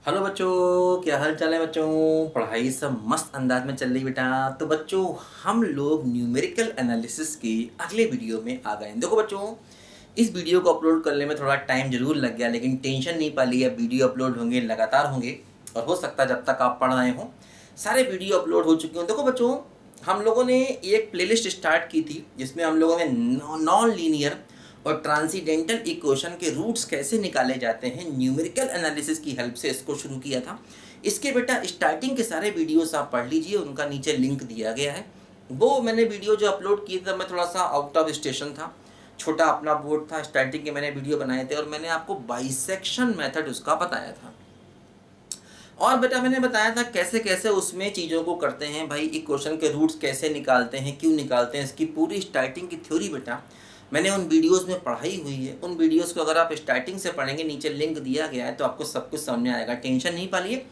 Hello बच्चों, क्या हाल चाल है बच्चों। पढ़ाई सब मस्त अंदाज में चल रही बेटा। तो बच्चों, हम लोग न्यूमेरिकल एनालिसिस के अगले वीडियो में आ गए। देखो बच्चों, इस वीडियो को अपलोड करने में थोड़ा टाइम जरूर लग गया, लेकिन टेंशन नहीं पा ली। अब वीडियो अपलोड होंगे, लगातार होंगे, और हो सकता है जब तक आप पढ़ रहे हो सारे वीडियो अपलोड हो चुके हों। देखो बच्चों, हम लोगों ने एक प्लेलिस्ट स्टार्ट की थी जिसमें हम लोगों ने नॉन लीनियर और ट्रांसीडेंटल इक्वेशन के रूट्स कैसे निकाले जाते हैं न्यूमेरिकल एनालिसिस की हेल्प से इसको शुरू किया था। इसके बेटा स्टार्टिंग के सारे वीडियोस आप पढ़ लीजिए, उनका नीचे लिंक दिया गया है। वो मैंने वीडियो जो अपलोड किए थे, मैं थोड़ा सा आउट ऑफ स्टेशन था, छोटा अपना बोर्ड था, स्टार्टिंग के मैंने वीडियो बनाए थे और मैंने आपको बाइसेक्शन मेथड उसका बताया था। और बेटा मैंने बताया था कैसे कैसे उसमें चीज़ों को करते हैं, भाई इक्वेशन के रूट्स कैसे निकालते हैं, क्यों निकालते हैं, इसकी पूरी स्टार्टिंग की थ्योरी बेटा मैंने उन वीडियोस में पढ़ाई हुई है। उन वीडियोस को अगर आप स्टार्टिंग से पढ़ेंगे, नीचे लिंक दिया गया है, तो आपको सब कुछ समझ में आएगा, टेंशन नहीं पालिए।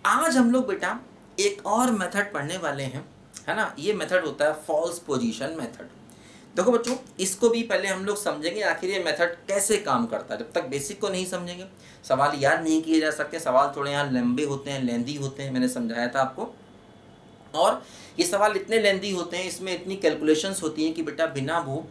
आज हम लोग बेटा एक और मेथड पढ़ने वाले हैं, है ना। ये मेथड होता है फॉल्स पोजीशन मेथड। देखो बच्चों, इसको भी पहले हम लोग समझेंगे आखिर ये मेथड कैसे काम करता है। जब तक बेसिक को नहीं समझेंगे सवाल याद नहीं किए जा सकते। सवाल थोड़े यहाँ लंबे होते हैं, लेंदी होते हैं, मैंने समझाया था आपको। और ये सवाल इतने लेंदी होते हैं, इसमें इतनी कैलकुलेशंस होती हैं कि बेटा बिना वो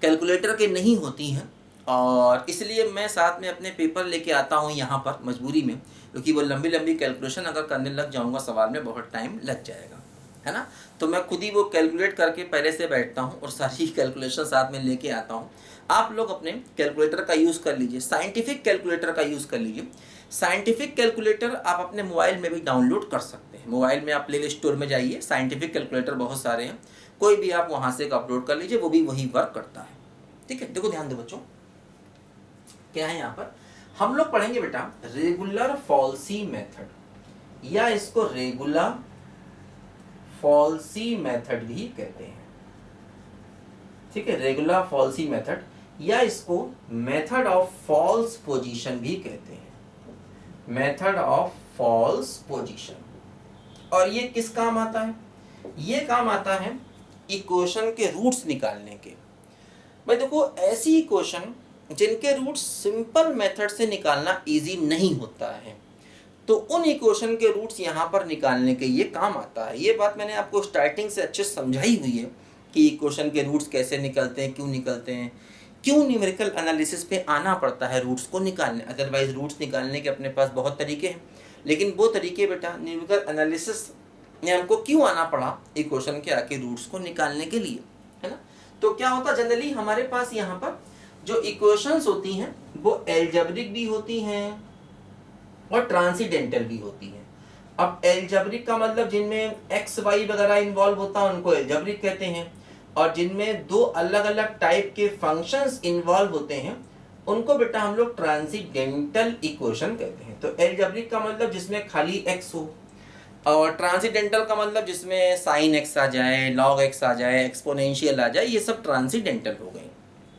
कैलकुलेटर के नहीं होती हैं। और इसलिए मैं साथ में अपने पेपर लेके आता हूँ यहाँ पर मजबूरी में, क्योंकि वो लंबी लंबी कैलकुलेशन अगर करने लग जाऊँगा सवाल में बहुत टाइम लग जाएगा, है ना। तो मैं खुद ही वो कैलकुलेट करके पहले से बैठता हूँ और सारी कैलकुलेशन साथ में लेके आता हूँ। आप लोग अपने कैलकुलेटर का यूज़ कर लीजिए, साइंटिफिक कैलकुलेटर का यूज़ कर लीजिए। साइंटिफिक कैलकुलेटर आप अपने मोबाइल में भी डाउनलोड कर सकते हैं। मोबाइल में आप प्ले स्टोर में जाइए, साइंटिफिक कैलकुलेटर बहुत सारे हैं, कोई भी आप वहाँ से अपलोड कर लीजिए, वो भी वही वर्क करता है। ठीक है, देखो ध्यान दो बच्चों, क्या है यहाँ पर हम लोग पढ़ेंगे बेटा रेगुलर फॉल्सी मेथड, या इसको रेगुलर फॉल्सी मेथड भी कहते हैं। ठीक है, रेगुलर फॉल्सी मेथड, या इसको मेथड ऑफ फॉल्स पोजीशन भी कहते हैं, मेथड ऑफ फॉल्स पोजीशन। और ये किस काम आता है? ये काम आता है इक्वेशन के रूट्स निकालने के। भाई देखो, ऐसी इक्वेशन जिनके रूट्स सिंपल मेथड से निकालना इजी नहीं होता है, तो उन इक्वेशन के रूट्स यहाँ पर निकालने के ये काम आता है। ये बात मैंने आपको स्टार्टिंग से अच्छे समझाई हुई है कि इक्वेशन के रूट्स कैसे निकलते हैं, क्यों निकलते हैं, क्यों न्यूमेरिकल एनालिसिस पे आना पड़ता है रूट्स को निकालने। अदरवाइज रूट्स निकालने के अपने पास बहुत तरीके हैं, लेकिन वो तरीके बेटा न्यूमेरिकल एनालिसिस में हमको क्यों आना पड़ा इक्वेशन के आके रूट्स को निकालने के लिए, है ना। तो क्या होता जनरली हमारे पास यहाँ पर जो इक्वेशंस होती हैं वो एल्जेब्रिक भी होती हैं और ट्रांसीडेंटल भी होती है। अब एल्जेब्रिक का मतलब जिनमें एक्स वाई वगैरह इन्वॉल्व होता है उनको एल्जेब्रिक कहते हैं, और जिनमें दो अलग अलग टाइप के फंक्शंस इन्वॉल्व होते हैं उनको बेटा हम लोग ट्रांसीडेंटल इक्वेशन कहते हैं। तो एल्जेब्रिक का मतलब जिसमें खाली एक्स हो, और ट्रांसीडेंटल का मतलब जिसमें साइन एक्स आ जाए, लॉग एक्स आ जाए, एक्सपोनेंशियल आ जाए, ये सब ट्रांसीडेंटल हो गए,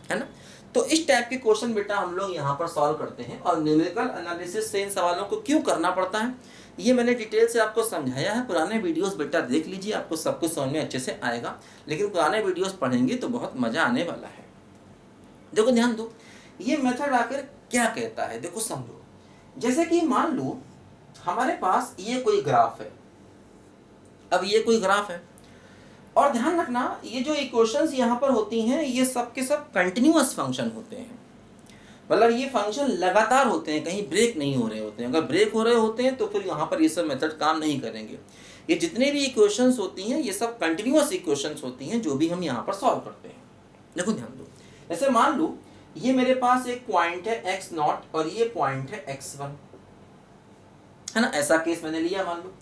है ना। तो इस टाइप के क्वेश्चन बेटा हम लोग यहाँ पर सॉल्व करते हैं। और न्यूमेरिकल एनालिसिस से इन सवालों को क्यों करना पड़ता है ये मैंने डिटेल से आपको समझाया है। पुराने वीडियोस बेटा देख लीजिए, आपको सब कुछ समझ में अच्छे से आएगा, लेकिन पुराने वीडियोस पढ़ेंगे तो बहुत मजा आने वाला है। देखो ध्यान दो, ये मेथड आकर क्या कहता है, देखो समझो। जैसे कि मान लो हमारे पास ये कोई ग्राफ है। अब ये कोई ग्राफ है, और ध्यान रखना ये जो इक्वेशंस यहाँ पर होती हैं ये सब के सब कंटिन्यूअस फंक्शन होते हैं। मतलब ये फंक्शन लगातार होते हैं, कहीं ब्रेक नहीं हो रहे होते हैं। अगर ब्रेक हो रहे होते हैं तो फिर यहाँ पर ये सब मेथड काम नहीं करेंगे। ये जितने भी इक्वेशंस होती हैं ये सब कंटिन्यूअस इक्वेशंस होती हैं जो भी हम यहाँ पर सॉल्व करते हैं। देखो ध्यान दो, जैसे मान लो ये मेरे पास एक पॉइंट है x0 और ये पॉइंट है x1, है ना। ऐसा केस मैंने लिया मान लो।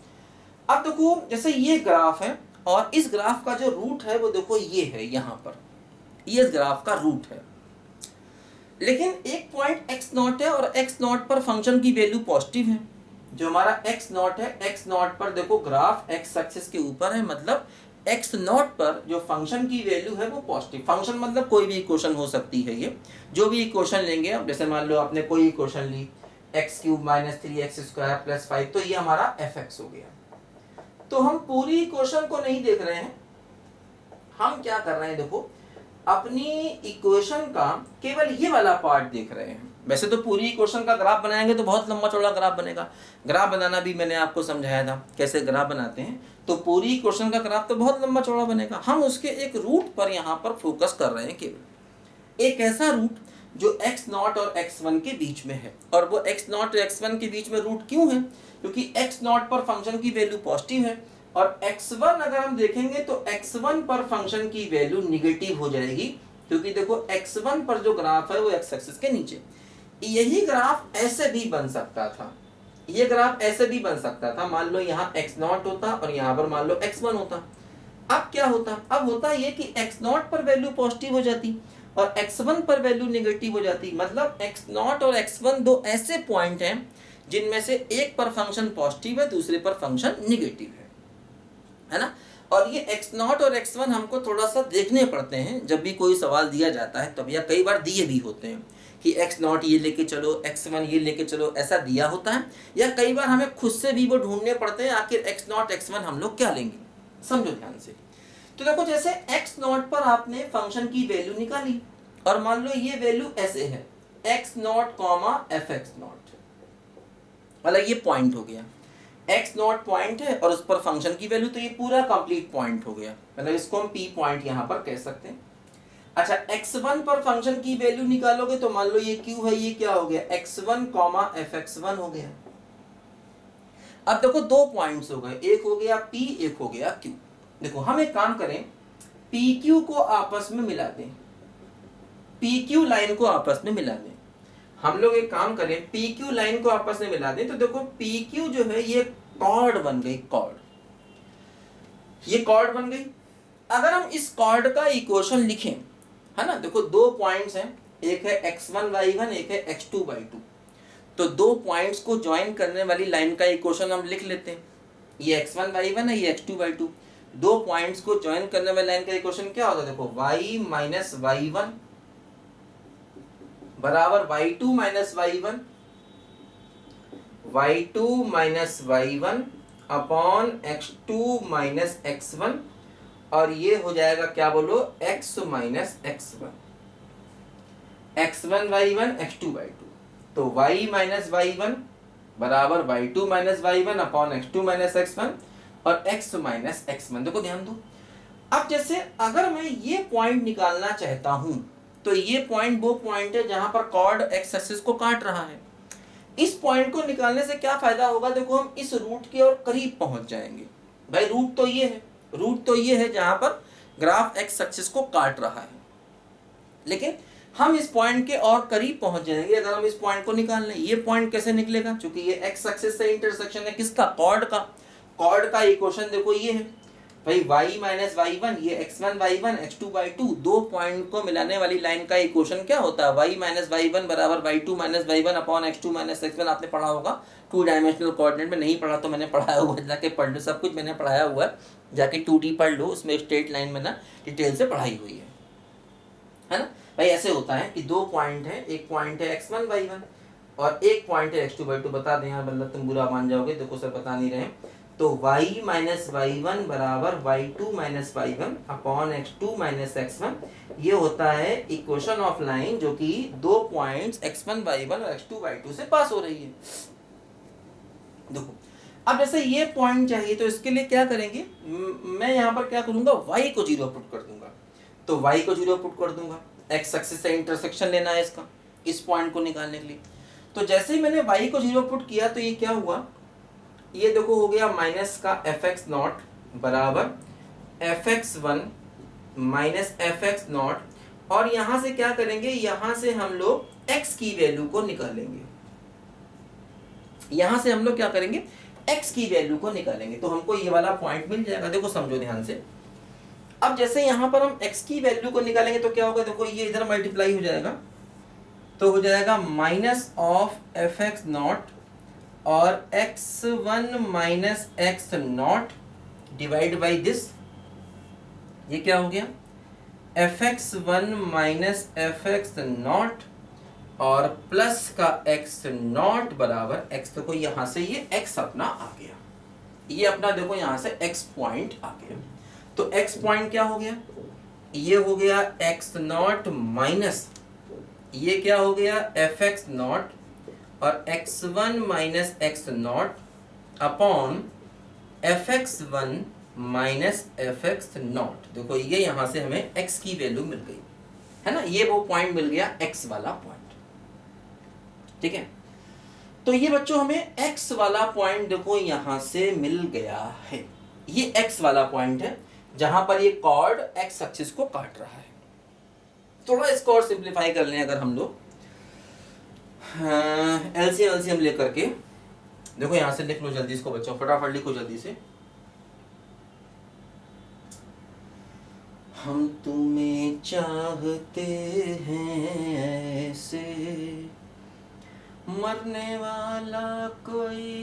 अब देखो जैसे ये ग्राफ है और इस ग्राफ का जो रूट है वो देखो ये है, यहाँ पर ये इस ग्राफ का रूट है। लेकिन एक पॉइंट x0 है और x0 पर फंक्शन की वैल्यू पॉजिटिव है। जो हमारा x0 है, x0 पर देखो ग्राफ x एक्सिस के ऊपर है, मतलब x0 पर जो फंक्शन की वैल्यू है वो पॉजिटिव। फंक्शन मतलब कोई भी इक्वेशन हो सकती है, ये जो भी इक्वेशन लेंगे अब, जैसे मान लो आपने कोई इक्वेशन ली x³ - 3x² + 5, तो ये हमारा fx हो गया। तो हम पूरी इक्वेशन को नहीं देख रहे हैं, हम क्या कर रहे हैं, देखो अपनी इक्वेशन का केवल ये वाला पार्ट देख रहे हैं। वैसे तो पूरी इक्वेशन का ग्राफ बनाएंगे तो बहुत लंबा चौड़ा ग्राफ बनेगा, ग्राफ बनाना भी मैंने आपको समझाया था कैसे ग्राफ बनाते हैं, तो पूरी इक्वेशन का ग्राफ तो बहुत लंबा चौड़ा बनेगा। हम उसके एक रूट पर यहाँ पर फोकस कर रहे हैं, केवल एक ऐसा रूट जो x0 और x1 के बीच में है। और वो x0 और x1 के बीच में रूट क्यों है? क्योंकि x0 पर फंक्शन की वैल्यू पॉजिटिव है और x1 अगर हम देखेंगे तो x1 पर फंक्शन की वैल्यू निगेटिव हो जाएगी, क्योंकि देखो x1 पर जो ग्राफ है वो x एक्सिस के नीचे। यही ग्राफ ऐसे भी बन सकता था, ये ग्राफ ऐसे भी बन सकता था, मान लो यहाँ x0 होता और यहाँ पर मान लो x1 होता। अब क्या होता? अब होता ये कि x0 पर वैल्यू पॉजिटिव हो जाती और x1 पर वैल्यू नेगेटिव हो जाती। मतलब x0 और x1 दो ऐसे पॉइंट हैं जिनमें से एक पर फंक्शन पॉजिटिव है, दूसरे पर फंक्शन नेगेटिव है ना। और ये x0 और x1 हमको थोड़ा सा देखने पड़ते हैं जब भी कोई सवाल दिया जाता है तब, या कई बार दिए भी होते हैं कि x0 ये लेके चलो, x1 ये लेके चलो, ऐसा दिया होता है। या कई बार हमें खुद से भी वो ढूंढने पड़ते हैं आखिर x0 x1 हम लोग क्या लेंगे। समझो ध्यान से। तो देखो जैसे x0 पर आपने फंक्शन की वैल्यू निकाली और मान लो ये वैल्यू ऐसे है x0, fx0, मतलब ये पॉइंट हो गया, x0 पॉइंट है और उस पर फंक्शन की वैल्यू, तो ये पूरा कंप्लीट पॉइंट हो गया, मतलब इसको हम p पॉइंट यहाँ पर कह सकते हैं। अच्छा, x1 पर फंक्शन की वैल्यू निकालोगे तो मान लो ये q है, ये क्या हो गया x1, fx1 हो गया। अब देखो दो पॉइंट्स हो गए, एक हो गया p, एक हो गया q। देखो हम एक काम करें, PQ को आपस में मिला दें, PQ लाइन को आपस में मिला दें। हम लोग एक काम करें, PQ लाइन को आपस में मिला दें, तो देखो PQ जो है ये कॉर्ड बन गई, कॉर्ड, ये कॉर्ड बन गई। अगर हम इस कॉर्ड का इक्वेशन लिखें, है ना, देखो दो पॉइंट्स हैं, एक है x1y1, एक है x2y2, तो दो पॉइंट्स को ज्वाइन करने वाली लाइन का इक्वेशन हम लिख लेते हैं। ये x1y1 है, ये x2y2, दो पॉइंट्स को ज्वाइन करने वाली लाइन का इक्वेशन क्या होता है? देखो y माइनस y1 बराबर y2 minus y1, y2 minus y1 upon x2 minus x1, और ये हो जाएगा क्या बोलो, x minus x1, x1 y1 x2 y2, तो y माइनस y1 बराबर y2 minus y1 upon x2 minus x1 और x माइनस x1। देखो ध्यान दो, अब जैसे अगर मैं ये पॉइंट निकालना चाहता हूं तो ये पॉइंट वो पॉइंट है जहां पर कॉर्ड x एक्सिस को काट रहा है। इस पॉइंट को निकालने से क्या फायदा होगा? देखो हम इस रूट के और करीब पहुंच जाएंगे। भाई रूट तो ये है, रूट तो ये है जहां पर ग्राफ x एक्सिस को काट रहा है, लेकिन हम इस पॉइंट के और करीब पहुंच जाएंगे अगर हम इस पॉइंट को निकाल लें। ये पॉइंट कैसे निकलेगा? क्योंकि ये x एक्सिस से इंटरसेक्शन है किसका? कॉर्ड का। कॉर्ड का इक्वेशन देखो ये है भाई y माइनस y1, ये x1 y1 x2 y2, दो पॉइंट को मिलाने वाली लाइन का इक्वेशन क्या होता है? y माइनस y1 बराबर y2 minus y1 upon x2 minus x1। आपने पढ़ा होगा 2 डायमेंशनल कोऑर्डिनेट में, नहीं पढ़ा तो मैंने पढ़ाया हुआ, जाके पढ़ लो, सब कुछ मैंने पढ़ाया हुआ है, जाके 2D पढ़ लो, उसमें स्ट्रेट लाइन में ना डिटेल से पढ़ाई हुई है ना। भाई ऐसे होता है कि दो पॉइंट है, एक पॉइंट है x1 y1 और एक पॉइंट है x2 y2। बता दें यार, मतलब तुम बुरा मान जाओगे, देखो सर बता नहीं रहे। तो y माइनस y1 बराबर y2 minus y1 upon x2 minus x1, ये होता है इक्वेशन ऑफ लाइन जो कि दो पॉइंट्स x1 y1 और x2 y2 से पास हो रही है। देखो अब जैसे ये पॉइंट चाहिए तो इसके लिए क्या करेंगे, मैं यहाँ पर क्या करूंगा, y को 0 पुट कर दूंगा, तो y को 0 पुट कर दूंगा, x एक्सिस से इंटरसेक्शन लेना है इसका, इस पॉइंट को निकालने के लिए। तो जैसे ही मैंने y को 0 पुट किया तो ये क्या हुआ, ये देखो हो गया माइनस का fx0 बराबर fx1 माइनस fx0, और यहां से क्या करेंगे, यहां से हम लोग x की वैल्यू को निकालेंगे, यहां से हम लोग क्या करेंगे, x की वैल्यू को निकालेंगे, तो हमको ये वाला पॉइंट मिल जाएगा। देखो समझो ध्यान से, अब जैसे यहां पर हम x की वैल्यू को निकालेंगे तो क्या होगा, देखो ये इधर मल्टीप्लाई हो जाएगा, तो हो जाएगा माइनस ऑफ fx0 और x1 minus x0 divide by this, ये क्या हो गया, fx1 माइनस fx0 और प्लस का x0 बराबर x। देखो यहां से ये x अपना आ गया, ये अपना देखो यहां से x पॉइंट आ गया। तो x पॉइंट क्या हो गया, ये हो गया x0 माइनस, ये क्या हो गया एफ एक्स नॉट और x1 minus x not upon F x one minus F x not. देखो ये यहां से हमें x की वैल्यू मिल गई है ना, ये वो पॉइंट मिल गया x वाला पॉइंट। ठीक है, तो ये बच्चों हमें x वाला पॉइंट देखो यहां से मिल गया है। ये x वाला पॉइंट है जहां पर ये कॉर्ड x एक्सिस को काट रहा है। थोड़ा इसको और सिंप्लीफाई कर लें अगर हम लोग एलसीएम लेकर के, देखो यहां से लिख लो जल्दी इसको बच्चों, फटाफट लिखो जल्दी से। हम तुम्हें चाहते हैं ऐसे, मरने वाला कोई,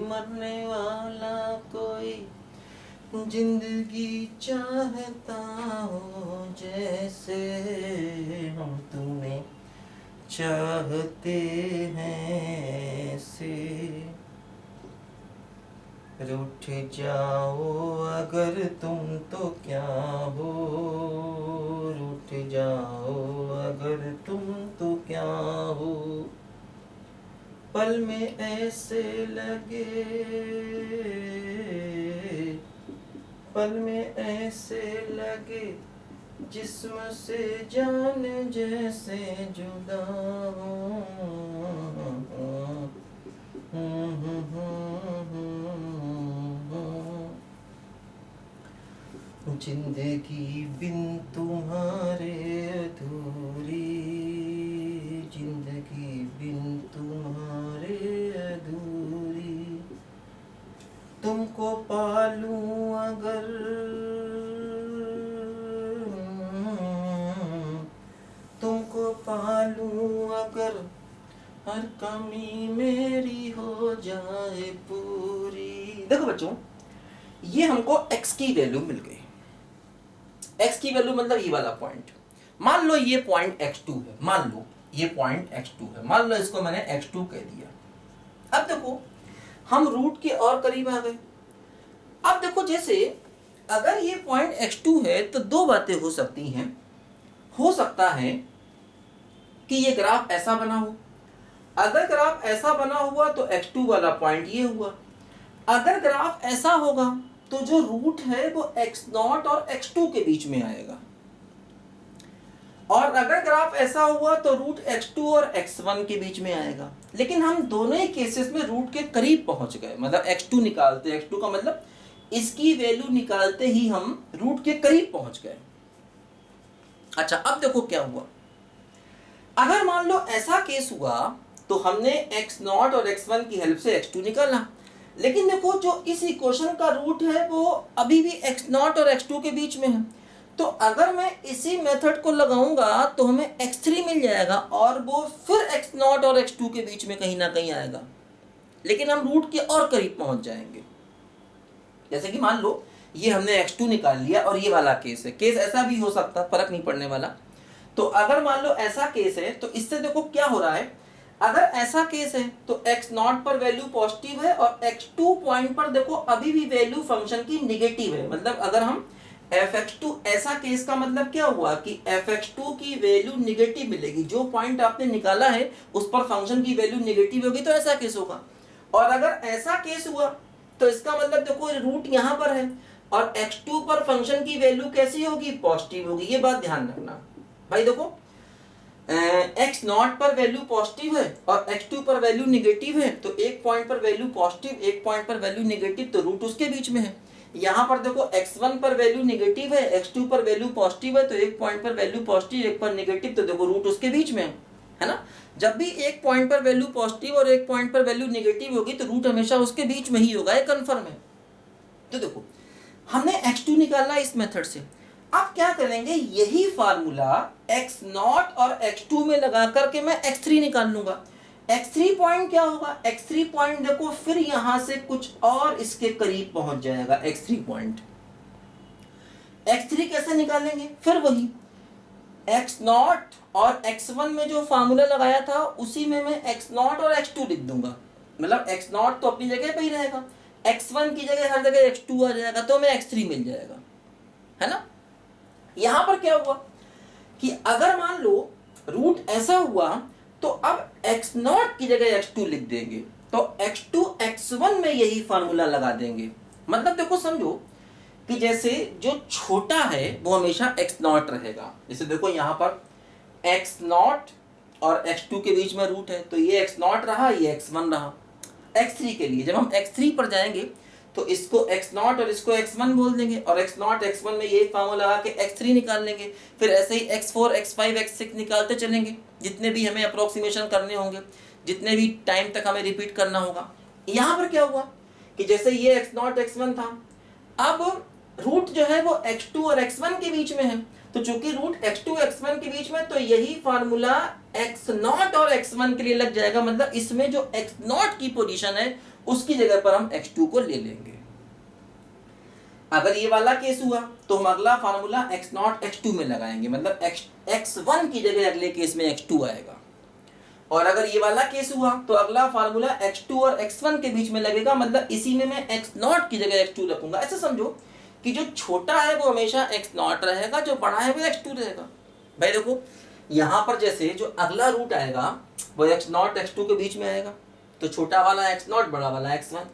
मरने वाला कोई, जिंदगी चाहता हो जैसे, हम तुम्हें चाहते हैं ऐसे, रूठ जाओ अगर तुम तो क्या हो, रूठ जाओ अगर तुम तो क्या हो, पल में ऐसे लगे, पल में ऐसे लगे, जिस्म से जान जैसे जुदा हो, जिंदगी बिन तुम्हारे अधूरी, जिंदगी बिन तुम्हारे अधूरी, तुमको पालूं अगर, तुमको पालूं अगर, हर कमी मेरी हो जाए पूरी। देखो बच्चों ये हमको x की वैल्यू मिल गई। x की वैल्यू मतलब ये वाला पॉइंट, मान लो ये पॉइंट x2 है, मान लो ये पॉइंट x2 है, मान लो इसको मैंने x2 कह दिया। अब देखो हम रूट के और करीब आ गए। अब देखो जैसे अगर ये पॉइंट x2 है तो दो बातें हो सकती हैं। हो सकता है कि ये ग्राफ ऐसा बना हो, अगर ग्राफ ऐसा बना हुआ तो x2 वाला पॉइंट ये हुआ। अगर ग्राफ ऐसा होगा तो जो रूट है वो x0 और x2 के बीच में आएगा, और अगर ग्राफ ऐसा हुआ तो रूट x2 और x1 के बीच में आएगा। लेकिन हम दोनों ही केसेस में रूट के करीब पहुंच गए, मतलब x2 निकालते, x2 का मतलब इसकी वैल्यू निकालते ही हम रूट के करीब पहुंच गए। अच्छा अब देखो क्या हुआ, अगर मान लो ऐसा केस हुआ तो हमने x0 और x1 की हेल्प से x2 निकाला, लेकिन देखो जो इस इक्वेशन का रूट है वो अभी भी x0 और x2 के बीच में है, तो अगर मैं इसी मेथड को लगाऊंगा तो हमें x3 मिल जाएगा और वो फिर x0 और x2 के बीच में कहीं ना कहीं आएगा, लेकिन हम रूट के और करीब पहुंच जाएंगे। जैसे कि मान लो ये हमने x2 निकाल लिया और ये वाला केस है, केस ऐसा भी हो सकता है, फर्क नहीं पड़ने वाला। तो अगर मान लो ऐसा केस है तो इससे देखो क्या हो रहा है, अगर ऐसा केस है तो x0 पर वैल्यू पॉजिटिव है और x2 पॉइंट पर देखो अभी भी वैल्यू फंक्शन की निगेटिव है। मतलब अगर हम fx2, ऐसा केस का मतलब क्या हुआ कि fx2 की वैल्यू निगेटिव मिलेगी, जो पॉइंट आपने निकाला है उस पर फंक्शन की वैल्यू निगेटिव होगी, तो ऐसा केस होगा। और अगर ऐसा केस हुआ तो इसका मतलब देखो रूट यहाँ पर है और x2 पर फंक्शन की वैल्यू कैसी होगी, पॉजिटिव होगी। ये बात ध्यान रखना भाई। देखो x0 पर वैल्यू पॉजिटिव है और x2 पर वैल्यू निगेटिव है, तो एक पॉइंट पर वैल्यू पॉजिटिव, एक पॉइंट पर वैल्यू निगेटिव, तो रूट उसके बीच में है। यहाँ पर देखो x1 पर वैल्यू निगेटिव है, x2 पर वैल्यू पॉजिटिव है, तो एक पॉइंट पर वैल्यू पॉजिटिव, एक पर निगेटिव, तो देखो रूट उसके बीच में है ना। जब भी एक पॉइंट पर वैल्यू पॉजिटिव और एक पॉइंट पर वैल्यू निगेटिव होगी तो रूट हमेशा उसके बीच में ही होगा, ये कन्फर्म है। तो देखो हमने x2 निकाला इस मेथड से। अब क्या करेंगे, यही फार्मूला x0 और x2 में लगा करके मैं x3 निकाल लूंगा। x3 पॉइंट क्या होगा, x3 पॉइंट देखो फिर यहां से कुछ और इसके करीब पहुंच जाएगा। x3 पॉइंट, x3 कैसे निकालेंगे, फिर वही x0 और x1 में जो फार्मूला लगाया था उसी में मैं x0 और x2 लिख दूंगा। मतलब x0 तो अपनी जगह पे ही रहेगा, x1 की जगह हर जगह x2 आ जाएगा, तो हमें x3 मिल जाएगा, है ना। यहां पर क्या हुआ, कि अगर मान लो रूट ऐसा हुआ तो अब x0 की जगह x2 लिख देंगे, तो x2 x1 में यही फार्मूला लगा देंगे। मतलब देखो समझो कि जैसे जो छोटा है वो हमेशा x0 रहेगा। जैसे देखो यहाँ पर x0 और x2 के बीच में रूट है, तो ये x0 रहा, ये x1 रहा। x3 के लिए जब हम x3 पर जाएंगे तो इसको x0 और इसको x1 बोल देंगे, और x0 x1 में ये फार्मूला लगा के x3 निकाल लेंगे। फिर ऐसे ही x4 x5 x6 निकालते चलेंगे, जितने भी हमें अप्रोक्सीमेशन करने होंगे, जितने भी टाइम तक हमें रिपीट करना होगा। यहाँ पर क्या हुआ कि जैसे ये x0 x1 था, अब रूट जो है वो x2 और x1 के बीच में है, तो चूंकि रूट x2 x1 के बीच में, तो यही फार्मूला x0 और x1 के लिए लग जाएगा। मतलब इसमें जो x0 की पोजीशन है उसकी जगह पर हम x2 को ले लेंगे। अगर ये वाला केस हुआ तो हम अगला फार्मूला x0 x2 में लगाएंगे, मतलब x1 की जगह अगले केस में x2 आएगा। और अगर ये वाला केस हुआ तो अगला फार्मूला x2 और x1 के बीच में लगेगा, मतलब इसी में मैं x0 की जगह x2 रखूंगा। ऐसे समझो कि जो छोटा है वो हमेशा x0 रहेगा, जो बड़ा है वो x2 रहेगा। भाई देखो यहाँ पर जैसे जो अगला रूट आएगा वो x0 x2 के बीच में आएगा, तो छोटा वाला x0 बड़ा वाला x1।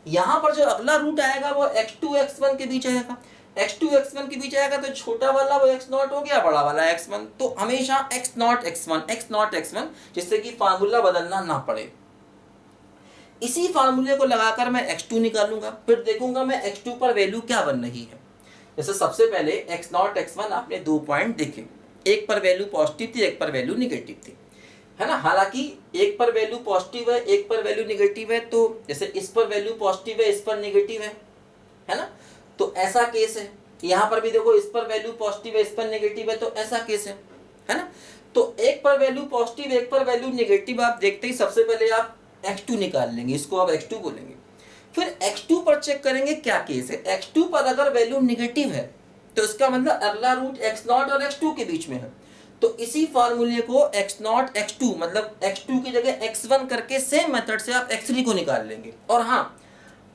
यहाँ पर जो अगला रूट आएगा वो x2 x1 के बीच आएगा, x2 x1 के बीच आएगा, तो छोटा वाला वो x0 हो गया, बड़ा वाला x1। तो हमेशा x0 x1 जिससे कि फार्मूला बदलना ना पड़े। इसी फार्मूले को लगाकर मैं x2 निकालूंगा, फिर देखूंगा मैं x2 पर वैल्यू क्या बन रही है। जैसे सबसे पहले x0 x1 आपने 2 पॉइंट देखे, एक पर वैल्यू पॉजिटिव थी, एक पर वैल्यू निगेटिव थी, है ना। हालांकि एक पर वैल्यू पॉजिटिव है, एक पर वैल्यू निगेटिव है, तो जैसे इस पर वैल्यू पॉजिटिव है, इस पर निगेटिव है ना, तो ऐसा केस है। यहाँ पर भी देखो इस पर वैल्यू पॉजिटिव है, इस पर नेगेटिव है, तो ऐसा केस है ना। तो एक पर वैल्यू पॉजिटिव, एक पर वैल्यू नेगेटिव, आप देखते ही सबसे पहले आप x2 निकाल लेंगे, इसको आप x2 बोलेंगे। फिर x2 पर चेक करेंगे क्या केस है। x2 पर अगर वैल्यू नेगेटिव है तो इसका मतलब अगला रूट x0 और x2 के बीच में है, तो इसी फार्मूले को x0 x2 मतलब x2 की जगह x1 करके सेम मेथड से आप x3 को निकाल लेंगे। और हाँ,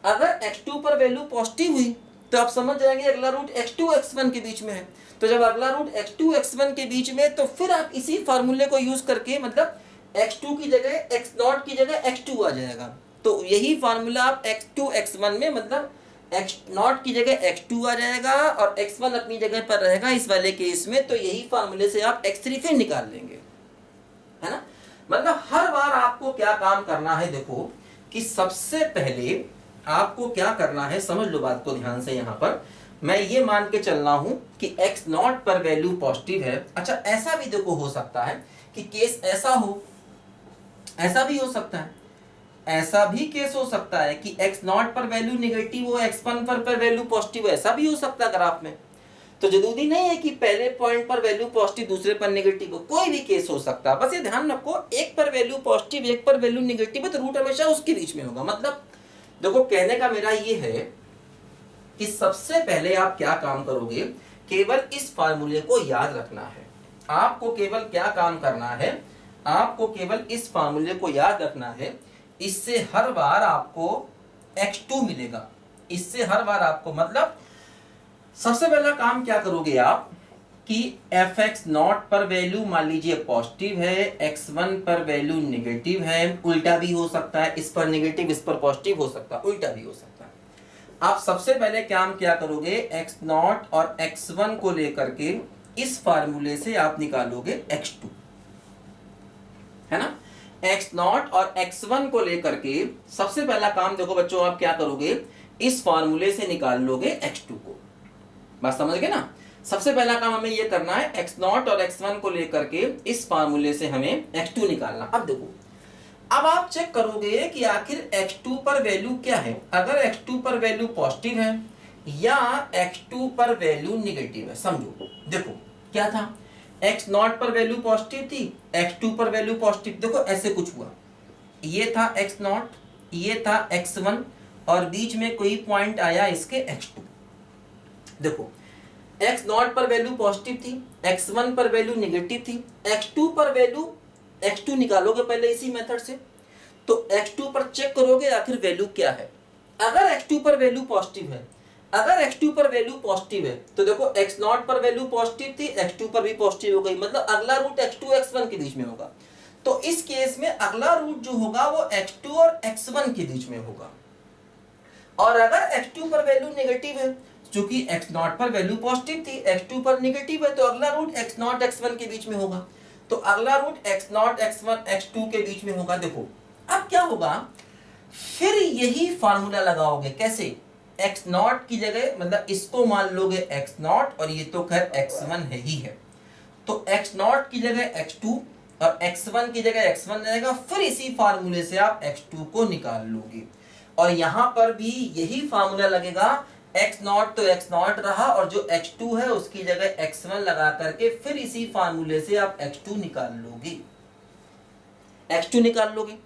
अगर x2 पर वैल्यू पॉजिटिव हुई तो आप समझ जाएंगे अगला रूट x2 x1 के बीच में है। तो जब अगला रूट x2 x1 के बीच में, तो फिर आप इसी फार्मूले को यूज करके मतलब x2 की जगह x0 की जगह x2 आ जाएगा। तो यही फार्मूला आप x2 x1 में मतलब x0 की जगह x2 आ जाएगा और x1 अपनी जगह पर रहेगा इस वाले केस में। तो यही फार्मूले से आप x3 फिर निकाल लेंगे, है ना। मतलब हर बार आपको क्या काम करना है, देखो कि सबसे पहले आपको क्या करना है, समझ लो बात को ध्यान से। यहाँ पर मैं ये मान के चल रहा हूं कि x0 पर वैल्यू पॉजिटिव है। अच्छा, ऐसा भी देखो हो सकता है कि केस ऐसा हो, ऐसा भी हो सकता है, ऐसा भी केस हो सकता है कि x0 पर वैल्यू नेगेटिव हो, x1 पर वैल्यू पॉजिटिव हो, ऐसा भी हो सकता है ग्राफ में। तो जरूरी नहीं है कि पहले पॉइंट पर वैल्यू पॉजिटिव दूसरे पर नेगेटिव हो, कोई भी केस हो सकता है। बस ये ध्यान रखो, एक पर वैल्यू पॉजिटिव एक पर वैल्यू नेगेटिव है तो रूट हमेशा उसके बीच में होगा। मतलब देखो कहने का मेरा ये है कि सबसे पहले आप क्या काम करोगे, केवल इस फार्मूले को याद रखना है। आपको केवल क्या काम करना है, आपको केवल इस फार्मूले को याद रखना है। इससे हर बार आपको x2 मिलेगा, इससे हर बार आपको, मतलब सबसे पहला काम क्या करोगे आप कि fx0 पर वैल्यू मान लीजिए पॉजिटिव है, x1 पर वैल्यू नेगेटिव है, उल्टा भी हो सकता है, इस पर नेगेटिव इस पर पॉजिटिव हो सकता है, उल्टा भी हो सकता है। आप सबसे पहले काम क्या करोगे, x0 और x1 को लेकर के इस फार्मूले से आप निकालोगे x2, है ना। x0 और x1 को लेकर के सबसे पहला काम देखो बच्चों, आप क्या करोगे, इस फार्मूले से निकाल लोगे x2 को। बात समझ गए ना। सबसे पहला काम हमें ये करना है, x0 और x1 को लेकर के इस फार्मूले से हमें x2 निकालना। अब देखो, अब आप चेक करोगे कि आखिर x2 पर वैल्यू क्या है। अगर x2 पर वैल्यू पॉजिटिव है या x2 पर वैल्यू नेगेटिव है। समझो देखो क्या था, x0 पर वैल्यू पॉजिटिव थी, x2 पर वैल्यू पॉजिटिव। देखो ऐसे कुछ हुआ, ये था x0, ये था x1 और बीच में कोई पॉइंट आया इसके x2। देखो x0 पर वैल्यू पॉजिटिव थी, x1 पर वैल्यू नेगेटिव थी, x2 पर वैल्यू, x2 निकालोगे पहले इसी मेथड से, तो x2 पर चेक करोगे आखिर वैल्यू क्या है। अगर x2 पर वैल्यू पॉजिटिव है, अगर x2 पर वैल्यू पॉजिटिव है तो देखो x0 पर वैल्यू पॉजिटिव थी, x2 पर भी पॉजिटिव हो गई, मतलब अगला रूट x2 x1 के बीच में होगा। तो इस केस में अगला रूट जो होगा वो x2 और x1 के बीच में होगा। और अगर x2 पर वैल्यू नेगेटिव है, क्योंकि x0 पर वैल्यू पॉजिटिव थी, x2 पर नेगेटिव है, तो अगला रूट x0 x1 के बीच में होगा। तो अगला रूट x0 x1 x2 के बीच में होगा। देखो अब क्या होगा, फिर यही फार्मूला लगाओगे। कैसे? x0 की जगह, मतलब इसको मान लोगे x0 और ये तो खैर x1 है ही है, तो x0 की जगह x2 और x1 की जगह x1 रहेगा। फिर इसी फार्मूले से आप x2 को निकाल लोगे और यहां पर भी यही फार्मूला लगेगा। x0 तो x0 रहा और जो x2 है उसकी जगह x1 लगा करके फिर इसी फार्मूले से आप x2 निकाल लोगे। x2 निकाल लोगे,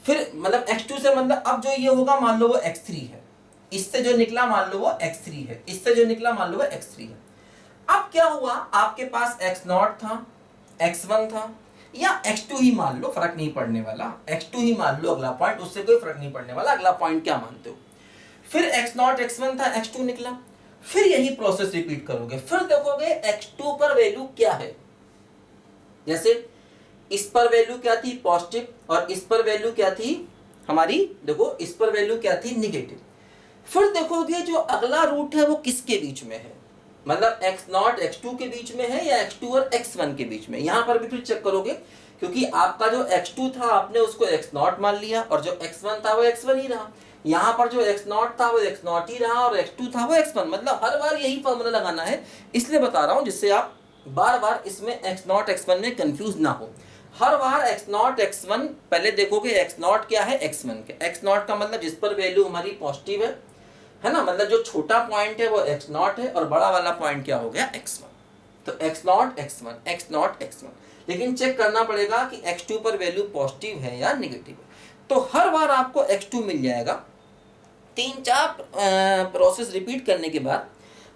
फिर मतलब x2 से मतलब अब जो ये होगा मान लो वो x3 है, इससे जो निकला मान लो वो x3 है, इससे जो निकला मान लो वो x3 है। अब क्या हुआ, आपके पास x0 था, x1 था, या x2 ही मान लो, फर्क नहीं पड़ने वाला, x2 ही मान लो अगला पॉइंट, उससे कोई फर्क नहीं पड़ने वाला, अगला पॉइंट क्या मानते हो। फिर x0 x1 था, x2 निकला, फिर यही प्रोसेस रिपीट करोगे। फिर देखोगे x2 पर वैल्यू क्या है, जैसे इस पर वैल्यू क्या थी पॉजिटिव और इस पर वैल्यू क्या थी हमारी, देखो इस पर वैल्यू क्या थी नेगेटिव। फिर देखोगे जो अगला रूट है वो किसके बीच में है, मतलब x0 x2 के बीच में है या x2 और x1 के बीच में। यहां पर भी फिर चेक करोगे, क्योंकि आपका जो x2 था आपने उसको x0 मान लिया और जो x1 था वो x1 ही रहा। यहां पर जो x0 था वो x0 ही रहा और x2 था वो x1, मतलब हर बार यही फॉर्मूला लगाना है। इसलिए बता रहा हूं जिससे आप बार बार इसमें x0 x1 में कंफ्यूज ना हो। हर बार x0 x1 पहले देखोगे, x0 क्या है x1 के, x0 का मतलब जिस पर वैल्यू हमारी पॉजिटिव है ना, मतलब जो छोटा पॉइंट है वो x0 है और बड़ा वाला पॉइंट क्या हो गया x1। तो x0 x1 x0 x1, लेकिन चेक करना पड़ेगा कि x2 पर वैल्यू पॉजिटिव है या नेगेटिव है। तो हर बार आपको x2 मिल जाएगा। 3-4 प्रोसेस रिपीट करने के बाद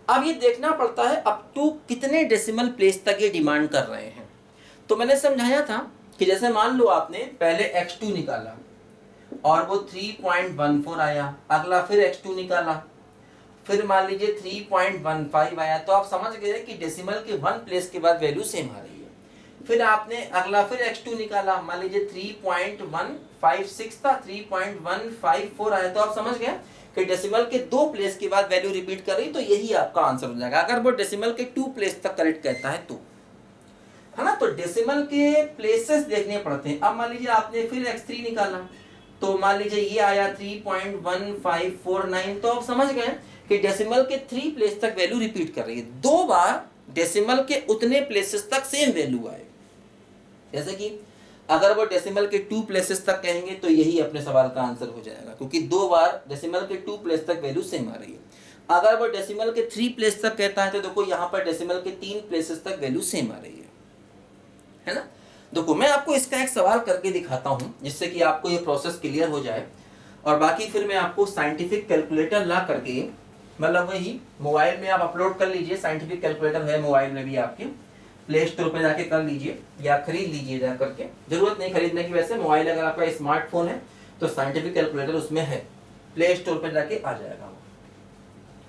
अब ये देखना पड़ता है अप टू कितने डेसिमल प्लेस तक ये डिमांड कर रहे हैं। तो मैंने समझाया था कि जैसे मान लो आपने पहले x2 निकाला और वो 3.14 आया, अगला फिर x2 निकाला, फिर मान लीजिए 3.15 आया, तो आप समझ गए कि डेसिमल के 1 प्लेस के बाद वैल्यू सेम आ रही है। फिर आपने अगला फिर x2 निकाला, मान लीजिए 3.156 था, 3.154 आया, तो आप समझ गए कि डेसिमल के 2 प्लेस के बाद वैल्यू रिपीट कर रही, तो यही आपका आंसर हो जाएगा अगर वो डेसिमल के 2 प्लेस तक करेक्ट कहता है तो, है ना। तो डेसिमल के प्लेसेस देखने पड़ते हैं। अब मान लीजिए आपने फिर x3 निकाला, तो मान लीजिए ये आया 3.1549, तो आप समझ गए कि डेसिमल के 3 प्लेस तक वैल्यू रिपीट कर रही है। 2 बार डेसिमल के उतने प्लेसेस तक सेम वैल्यू आए, जैसे कि अगर वो डेसिमल के 2 प्लेसेस तक कहेंगे तो यही अपने सवाल का आंसर हो जाएगा, क्योंकि 2 बार डेसिमल के 2 प्लेस तक वैल्यू सेम आ रही है। अगर वो डेसिमल के 3 प्लेस तक कहता है तो देखो यहाँ पर डेसिमल के 3 प्लेसेस तक वैल्यू सेम आ रही है ना। देखो मैं आपको इसका एक सवाल करके दिखाता हूं जिससे कि आपको ये प्रोसेस क्लियर हो जाए, और बाकी फिर मैं आपको साइंटिफिक कैलकुलेटर ला करके, मतलब वही मोबाइल में आप अपलोड कर लीजिए, साइंटिफिक कैलकुलेटर है मोबाइल में भी, आपके प्ले स्टोर पे जाके कर लीजिए या खरीद लीजिए जा करके, जरूरत नहीं खरीदने की, वैसे मोबाइल अगर आपका स्मार्टफोन है तो साइंटिफिक कैलकुलेटर उसमें है, प्ले स्टोर पर जाके आ जाएगा वो।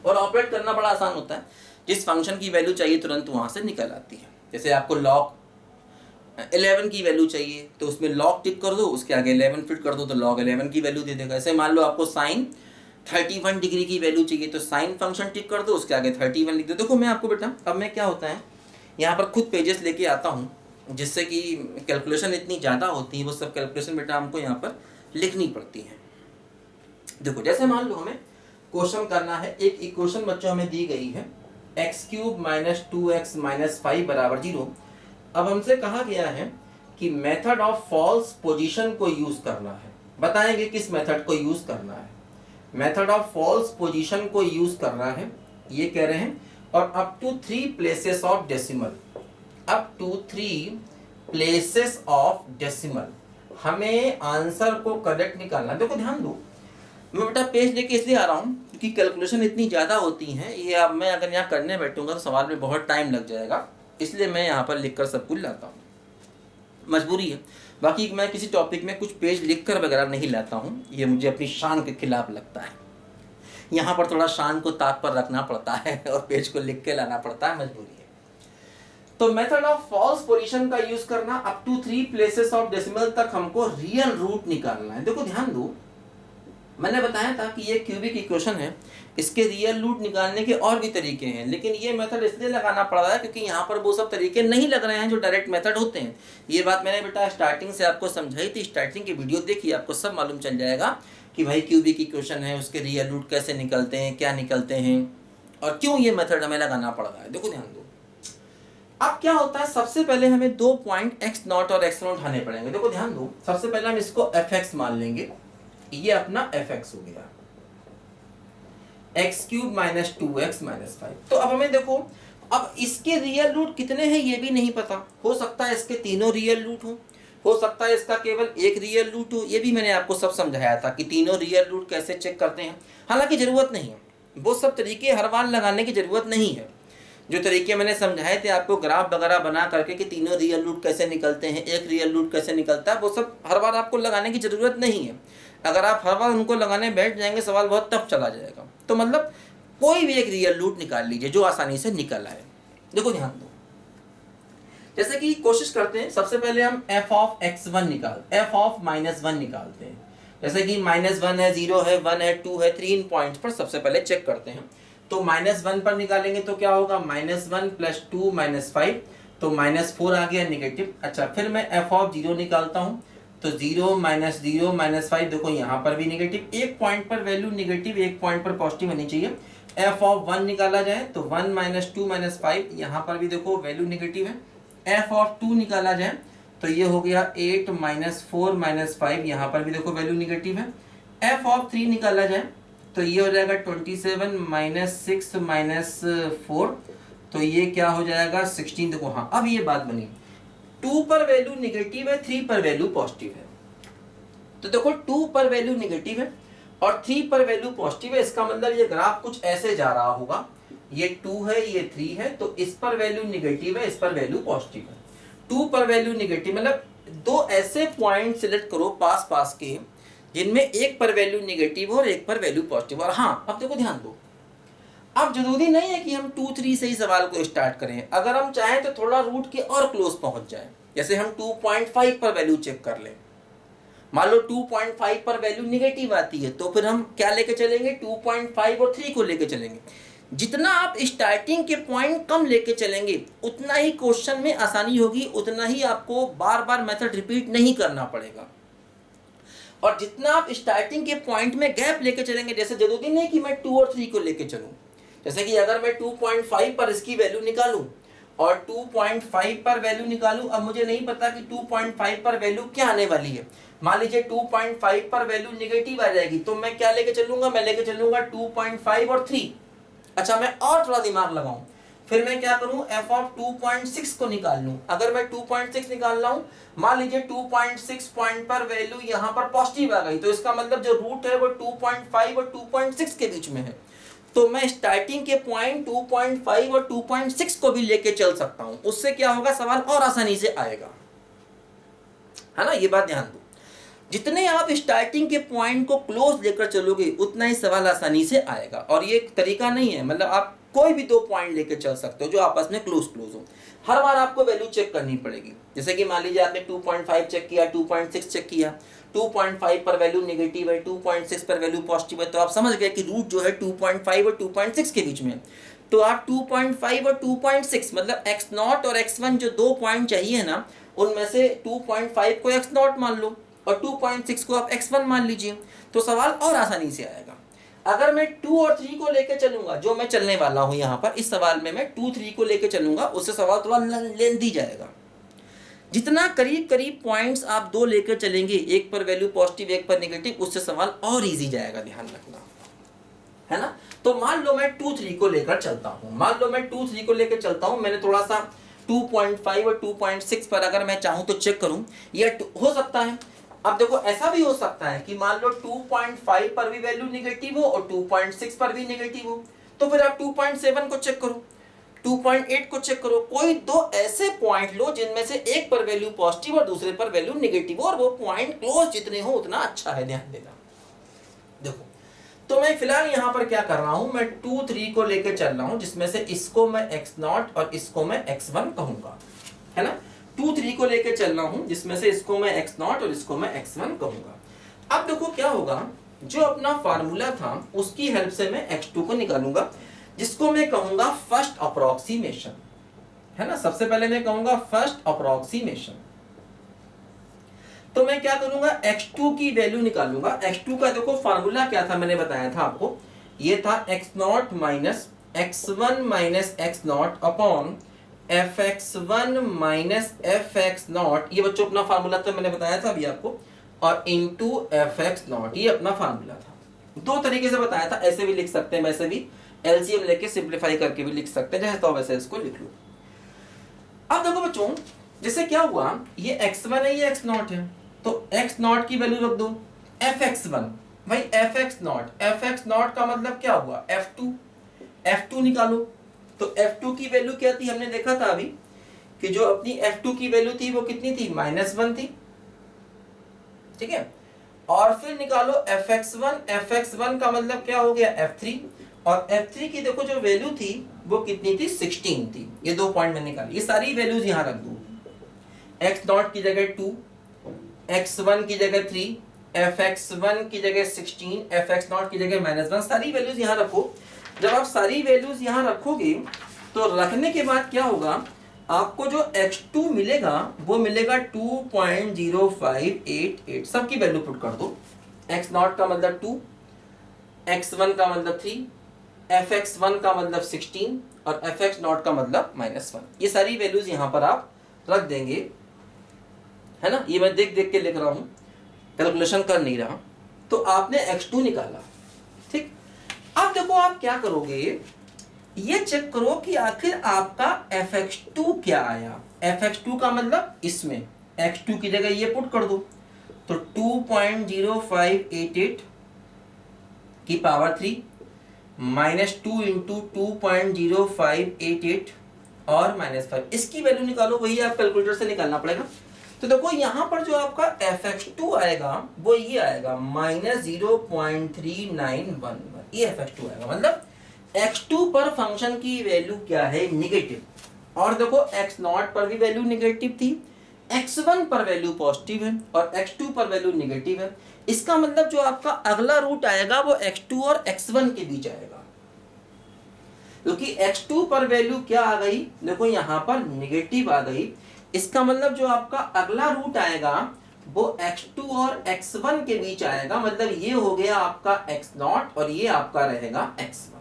और ऑपरेट करना बड़ा आसान होता है, जिस फंक्शन की वैल्यू चाहिए तुरंत वहां से निकल आती है। जैसे आपको लॉग 11 की वैल्यू चाहिए तो उसमें लॉग टिक कर दो, उसके आगे 11 फिट कर दो तो लॉग 11 की वैल्यू दे देगा। ऐसे मान लो आपको साइन 31 डिग्री की वैल्यू चाहिए तो साइन फंक्शन टिक कर दो, उसके आगे 31 लिख दो। देखो मैं आपको बेटा, अब मैं क्या होता है यहाँ पर खुद पेजेस लेके आता हूँ, जिससे कि कैलकुलेशन इतनी ज़्यादा होती है, वो सब कैलकुलेशन बेटा हमको यहाँ पर लिखनी पड़ती है। देखो जैसे मान लो हमें क्वेश्चन करना है, एक इक्वेशन बच्चों हमें दी गई है x³ - 2x - 5 = 0। अब हमसे कहा गया है कि मेथड ऑफ फॉल्स पोजीशन को यूज करना है। बताएंगे किस मेथड को यूज करना है। मेथड ऑफ फॉल्स पोजीशन को यूज करना है ये कह रहे हैं, और up to 3 places of decimal, up to 3 places of decimal हमें आंसर को करेक्ट निकालना। देखो ध्यान दो, मैं बेटा पेज लेके इसलिए आ रहा हूँ क्योंकि कैलकुलेशन इतनी ज़्यादा होती हैं, ये अब मैं अगर यहाँ करने बैठूंगा तो सवाल में बहुत टाइम लग जाएगा, इसलिए मैं यहाँ पर लिखकर सब कुछ लाता हूँ, मजबूरी है। बाकी मैं किसी टॉपिक में कुछ पेज लिखकर वगैरह नहीं लाता हूँ, ये मुझे अपनी शान के खिलाफ लगता है। यहाँ पर थोड़ा शान को ताक पर रखना पड़ता है और पेज को लिख के लाना पड़ता है, मजबूरी है। तो मेथड ऑफ फॉल्स पोजीशन का यूज करना, up to 3 places of decimal तक हमको रियल रूट निकालना है। देखो ध्यान दो, मैंने बताया था कि ये क्यूबिक इक्वेशन है, इसके रियल रूट निकालने के और भी तरीके हैं, लेकिन ये मेथड इसलिए लगाना पड़ रहा है क्योंकि यहाँ पर वो सब तरीके नहीं लग रहे हैं जो डायरेक्ट मेथड होते हैं। ये बात मैंने बेटा स्टार्टिंग से आपको समझाई थी, स्टार्टिंग की वीडियो देखिए, आपको सब मालूम चल जाएगा कि भाई क्यूबिक इक्वेशन है, उसके रियल रूट कैसे निकलते हैं, क्या निकलते हैं और क्यों ये मेथड हमें लगाना पड़ रहा है। देखो ध्यान दो, अब क्या होता है, सबसे पहले हमें 2 पॉइंट x0 और x0 उठाने पड़ेंगे। देखो ध्यान दो, सबसे पहले हम इसको fx मान लेंगे, ये अपना fx हो गया, x³ माइनस 2x माइनस 5। तो अब हमें देखो, अब इसके रियल रूट कितने हैं ये भी नहीं पता, हो सकता है इसके तीनों रियल रूट हो सकता है इसका केवल एक रियल रूट हो, ये भी मैंने आपको सब समझाया था कि तीनों रियल रूट कैसे चेक करते हैं। हालांकि जरूरत नहीं है, वो सब तरीके हर बार लगाने की जरूरत नहीं है। जो तरीके मैंने समझाए थे आपको ग्राफ वगैरह बना करके कि तीनों रियल रूट कैसे निकलते हैं, एक रियल रूट कैसे निकलता है, वो सब हर बार आपको लगाने की जरूरत नहीं है। अगर आप हर बार उनको लगाने बैठ जाएंगे सवाल बहुत टफ चला जाएगा। तो मतलब कोई भी एक रियल रूट निकाल लीजिए जो आसानी से निकल आए। देखो ध्यान दो, जैसे कि कोशिश करते हैं, सबसे पहले हम f of x1 f of -1 निकालते हैं। जैसे कि -1 है, 0 है, 1 है, 2 है, 3 पॉइंट्स पर सबसे पहले चेक करते हैं। तो -1 पर निकालेंगे तो क्या होगा, -1 + 2 - 5, तो -4 आ गया नेगेटिव। अच्छा, फिर मैं f ऑफ 0 निकालता हूँ, तो 0 - 0 - 5, देखो यहाँ पर भी नेगेटिव, एक पॉइंट पर वैल्यू नेगेटिव, एक पॉइंट पर पॉजिटिव होनी चाहिए। f ऑफ 1 निकाला जाए तो 1 - 2 - 5, यहाँ पर भी देखो वैल्यू नेगेटिव है। f ऑफ 2 निकाला जाए तो ये हो गया 8 - 4 - 5, यहाँ पर भी देखो वैल्यू नेगेटिव है। f ऑफ 3 निकाला जाए तो ये हो जाएगा 27 - 6 - 4, तो ये क्या हो जाएगा 16। देखो हाँ, अब ये बात बनी, 2 पर वैल्यू नेगेटिव है, 3 पर वैल्यू पॉजिटिव है। तो देखो 2 पर वैल्यू नेगेटिव है और 3 पर वैल्यू पॉजिटिव है, इसका मतलब ये ग्राफ कुछ ऐसे जा रहा होगा, ये 2 है, ये 3 है, तो इस पर वैल्यू नेगेटिव है, इस पर वैल्यू पॉजिटिव है। 2 पर वैल्यू नेगेटिव मतलब दो ऐसे पॉइंट सिलेक्ट करो पास पास के जिनमें एक पर वैल्यू नेगेटिव और एक पर वैल्यू पॉजिटिव। और हाँ, अब देखो ध्यान दो, अब जरूरी नहीं है कि हम 2, 3 से ही सवाल को स्टार्ट करें। अगर हम चाहें तो थोड़ा रूट के और क्लोज पहुंच जाए, जैसे हम 2.5 पर वैल्यू चेक कर लें। मान लो 2.5 पर वैल्यू नेगेटिव आती है तो फिर हम क्या लेके चलेंगे, 2.5 और 3 को लेके चलेंगे। जितना आप स्टार्टिंग के पॉइंट कम लेके चलेंगे उतना ही क्वेश्चन में आसानी होगी, उतना ही आपको बार बार मेथड रिपीट नहीं करना पड़ेगा। और जितना आप स्टार्टिंग के पॉइंट में गैप लेके चलेंगे, जैसे जरूरी नहीं कि मैं 2 और 3 को लेके चलूं, जैसे कि अगर मैं 2.5 पर इसकी वैल्यू निकालूं और 2.5 पर वैल्यू निकालूं, अब मुझे नहीं पता कि 2.5 पर वैल्यू क्या आने वाली है। मान लीजिए 2.5 पर वैल्यू नेगेटिव आ जाएगी तो मैं क्या लेके चलूंगा, मैं लेके चलूंगा 2.5 और 3। अच्छा, मैं और थोड़ा दिमाग लगाऊं, फिर मैं क्या करूं, f ऑफ 2.6 को निकाल लूं। अगर मैं 2.6 निकाल रहा हूं, मान लीजिए 2.6 पॉइंट पर वैल्यू यहां पर पॉजिटिव आ गई, तो इसका मतलब जो रूट है वो 2.5 और 2.6 के बीच में है। तो मैं स्टार्टिंग के पॉइंट 2.5 और 2.6 को भी लेके चल सकता हूं, उससे क्या होगा, सवाल और आसानी से आएगा, है ना। ये बात ध्यान दो, जितने आप स्टार्टिंग के पॉइंट को क्लोज लेकर चलोगे उतना ही सवाल आसानी से आएगा। और ये एक तरीका नहीं है, मतलब आप कोई भी 2 पॉइंट लेकर चल सकते हो जो आपस में क्लोज हो। हर बार आपको वैल्यू चेक करनी पड़ेगी। जैसे कि मान लीजिए आपने 2.5 चेक किया, 2.6 चेक किया, 2.5 पर वैल्यू नेगेटिव है, 2.6 पर वैल्यू पॉजिटिव है, तो आप समझ गए कि रूट जो है 2.5 और 2.6 के बीच में है। तो आप 2.5 और 2.6 मतलब x0 और x1 जो 2 पॉइंट चाहिए ना, उनमें से 2.5 को x0 मान लो और 2.6 को आप x1 मान लीजिए, तो सवाल और आसानी से आएगा। अगर मैं 2 और 3 को लेकर चलूंगा, जो मैं चलने वाला हूं यहाँ पर इस सवाल में, मैं 2, 3 को लेकर चलूंगा, उससे सवाल थोड़ा लेंथी जाएगा। जितना करीब करीब पॉइंट्स आप 2 लेकर चलेंगे, एक पर वैल्यू पॉजिटिव एक पर नेगेटिव, उससे सवाल और इजी जाएगा, ध्यान रखना, है ना। तो मान लो मैं 2, 3 को लेकर चलता हूँ, मान लो मैं 2, 3 को लेकर चलता हूँ, मैंने थोड़ा सा 2.5 और 2.6 पर अगर मैं चाहूँ तो चेक करूँ, या हो सकता है, अब देखो ऐसा भी हो सकता है कि मान लो 2.5 पर भी वैल्यू नेगेटिव हो और 2.6 पर भी नेगेटिव हो, तो फिर आप 2.7 को चेक करो, 2.8 को चेक करो। कोई 2 ऐसे पॉइंट लो जिनमें से एक पर वैल्यू पॉजिटिव और दूसरे पर वैल्यू नेगेटिव हो, और वो पॉइंट क्लोज जितने हो उतना अच्छा है, ध्यान देना। देखो तो मैं फिलहाल यहाँ पर क्या कर रहा हूँ, मैं 2 3 को लेकर चल रहा हूँ, जिसमें से इसको मैं x0 और इसको मैं x1 कहूंगा, है ना। 2 3 को लेकर चल रहा हूँ, जिसमें से इसको मैं x0 और इसको मैं x1 कहूंगा। अब देखो क्या होगा, जो अपना फार्मूला था उसकी हेल्प से मैं x2 को निकालूंगा, जिसको मैं कहूंगा फर्स्ट अप्रोक्सीमेशन, है ना। सबसे पहले मैं कहूंगा फर्स्ट अप्रोक्सीमेशन। तो मैं क्या करूंगा, x2 की वैल्यू निकालूंगा। x2 का देखो फार्मूला क्या था, मैंने बताया था आपको, ये था x0 minus x1 minus x0 upon fx1 minus fx0, ये बच्चों अपना फार्मूला था, मैंने बताया था अभी आपको, और इनटू fx0, ये अपना फार्मूला था। दो तरीके से बताया था, ऐसे भी लिख सकते हैं, वैसे भी एलसीएम लेके सिंपलीफाई करके भी लिख सकते हैं, जैसे तो वैसे इसको लिख लो। अब देखो बच्चों, जैसे क्या हुआ, ये x1 है, ये x0 है, तो x0 की वैल्यू रख दो, fx1 भाई fx0 का मतलब क्या हुआ, f2 निकालो। तो f2 की वैल्यू क्या थी, हमने देखा था अभी कि जो अपनी f2 की वैल्यू थी वो कितनी थी, -1 थी, ठीक है। और फिर निकालो fx1 का मतलब क्या हो गया, f3, और f3 की देखो जो वैल्यू थी वो कितनी थी, 16 थी। ये 2 पॉइंट मैंने निकाली, ये सारी वैल्यूज यहां रख दो, x0 की जगह 2, x1 की जगह 3, fx1 की जगह 16, fx0 की जगह -1, सारी वैल्यूज यहां रखो। जब आप सारी वैल्यूज यहां रखोगे तो रखने के बाद क्या होगा, आपको जो x2 मिलेगा वो मिलेगा 2.0588, सबकी वैल्यू पुट कर दो। x0 का मतलब 2, x1 का मतलब 3, fx1 का मतलब 16 और fx0 का मतलब -1, ये सारी वैल्यूज यहां पर आप रख देंगे, है ना। ये मैं देख देख के लिख रहा हूं, कैलकुलेशन कर नहीं रहा। तो आपने x2 निकाला, ठीक। अब देखो आप क्या करोगे, ये चेक करो कि आखिर आपका fx2 क्या आया। fx2 का मतलब इसमें x2 की जगह ये पुट कर दो, तो 2.0588 की पावर 3 -2 इंटू 2.0588 और -5, इसकी वैल्यू निकालो, वही आप कैलकुलेटर से निकालना पड़ेगा। तो देखो यहां पर जो आपका fx2 आएगा वो ये आएगा -0.3911, ये fx2 आएगा, मतलब x2 पर फंक्शन की वैल्यू क्या है, निगेटिव। और देखो x0 पर भी वैल्यू निगेटिव थी, x1 पर वैल्यू पॉजिटिव है और x2 पर वैल्यू निगेटिव है। इसका मतलब जो आपका अगला रूट आएगा वो x2 और x1 के बीच आएगा, क्योंकि x2 पर वैल्यू क्या आ गई, देखो यहां पर निगेटिव आ गई। इसका मतलब जो आपका अगला रूट आएगा वो x2 और x1 के बीच आएगा, मतलब ये हो गया आपका x0 और ये आपका रहेगा x1।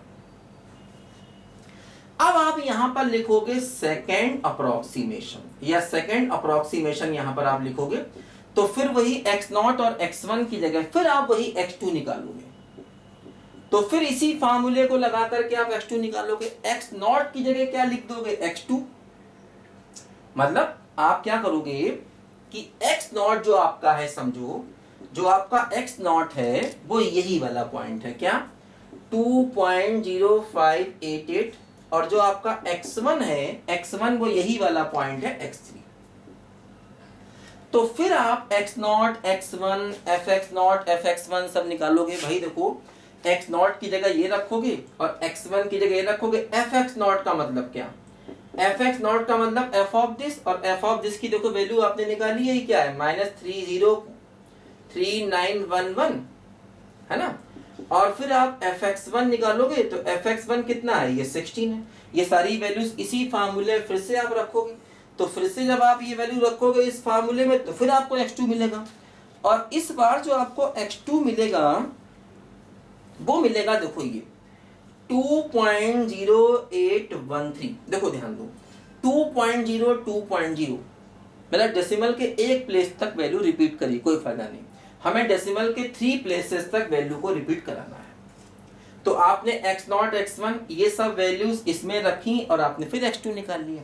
अब आप यहां पर लिखोगे सेकेंड अप्रोक्सीमेशन, या सेकेंड अप्रोक्सीमेशन यहां पर आप लिखोगे, तो फिर वही x0 और x1 की जगह फिर आप वही x2 निकालोगे। तो फिर इसी फार्मूले को लगा करके आप x2 निकालोगे, x0 की जगह क्या लिख दोगे, x2। मतलब आप क्या करोगे कि x0 जो आपका है, समझो जो आपका x0 है वो यही वाला पॉइंट है, क्या 2.0588, और जो आपका x1 है, x1 वो यही वाला पॉइंट है x3। तो फिर आप x0 x1 fx0 fx1 सब निकालोगे। भाई देखो x0 की जगह ये रखोगे और x1 की जगह ये रखोगे। fx0 का मतलब क्या, fx0 का मतलब f ऑफ दिस, और f ऑफ दिस की देखो वैल्यू आपने निकाली है, क्या है, -303911, है ना। और फिर आप fx1 निकालोगे तो fx1 कितना है, ये 16 है। ये सारी वैल्यूज इसी फार्मूले फिर से आप रखोगे, तो फिर से जब आप ये वैल्यू रखोगे इस फार्मूले में तो फिर आपको x2 मिलेगा, और इस बार जो आपको x2 मिलेगा वो मिलेगा, देखो ये 2.0813, देखो ध्यान दो 2.0 मतलब डेसिमल के एक प्लेस तक वैल्यू रिपीट करिए, कोई फायदा नहीं, हमें डेसिमल के 3 प्लेसेस तक वैल्यू को रिपीट कराना है। तो आपने x0 x1 ये सब वैल्यूज इसमें रखी और आपने फिर x2 निकाल लिया।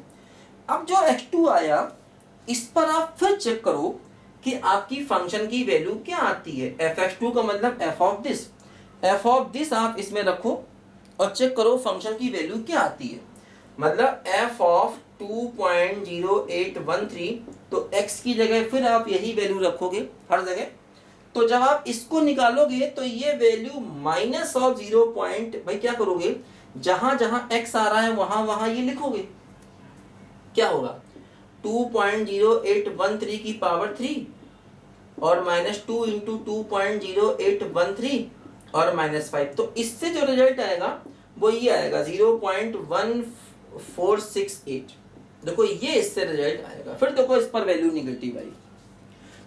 अब जो x2 आया इस पर आप फिर चेक करो कि आपकी फंक्शन की वैल्यू क्या आती है। fx2 का मतलब f ऑफ दिस आप इसमें रखो और चेक करो फंक्शन की वैल्यू क्या आती है, मतलब f ऑफ 2.0813, तो x की जगह फिर आप यही वैल्यू रखोगे हर जगह, तो जब आप इसको निकालोगे तो ये वैल्यू माइनस ऑफ 0 पॉइंट, भाई क्या करोगे, जहां जहां x आ रहा है वहां वहां ये लिखोगे, क्या होगा 2.0813 की पावर 3 और माइनस 2 इंटू 2.0813 और माइनस 5। तो इससे जो रिजल्ट आएगा वो ये आएगा 0.1468। देखो ये इससे रिजल्ट आएगा। फिर देखो इस पर वैल्यू निगेटिव आई,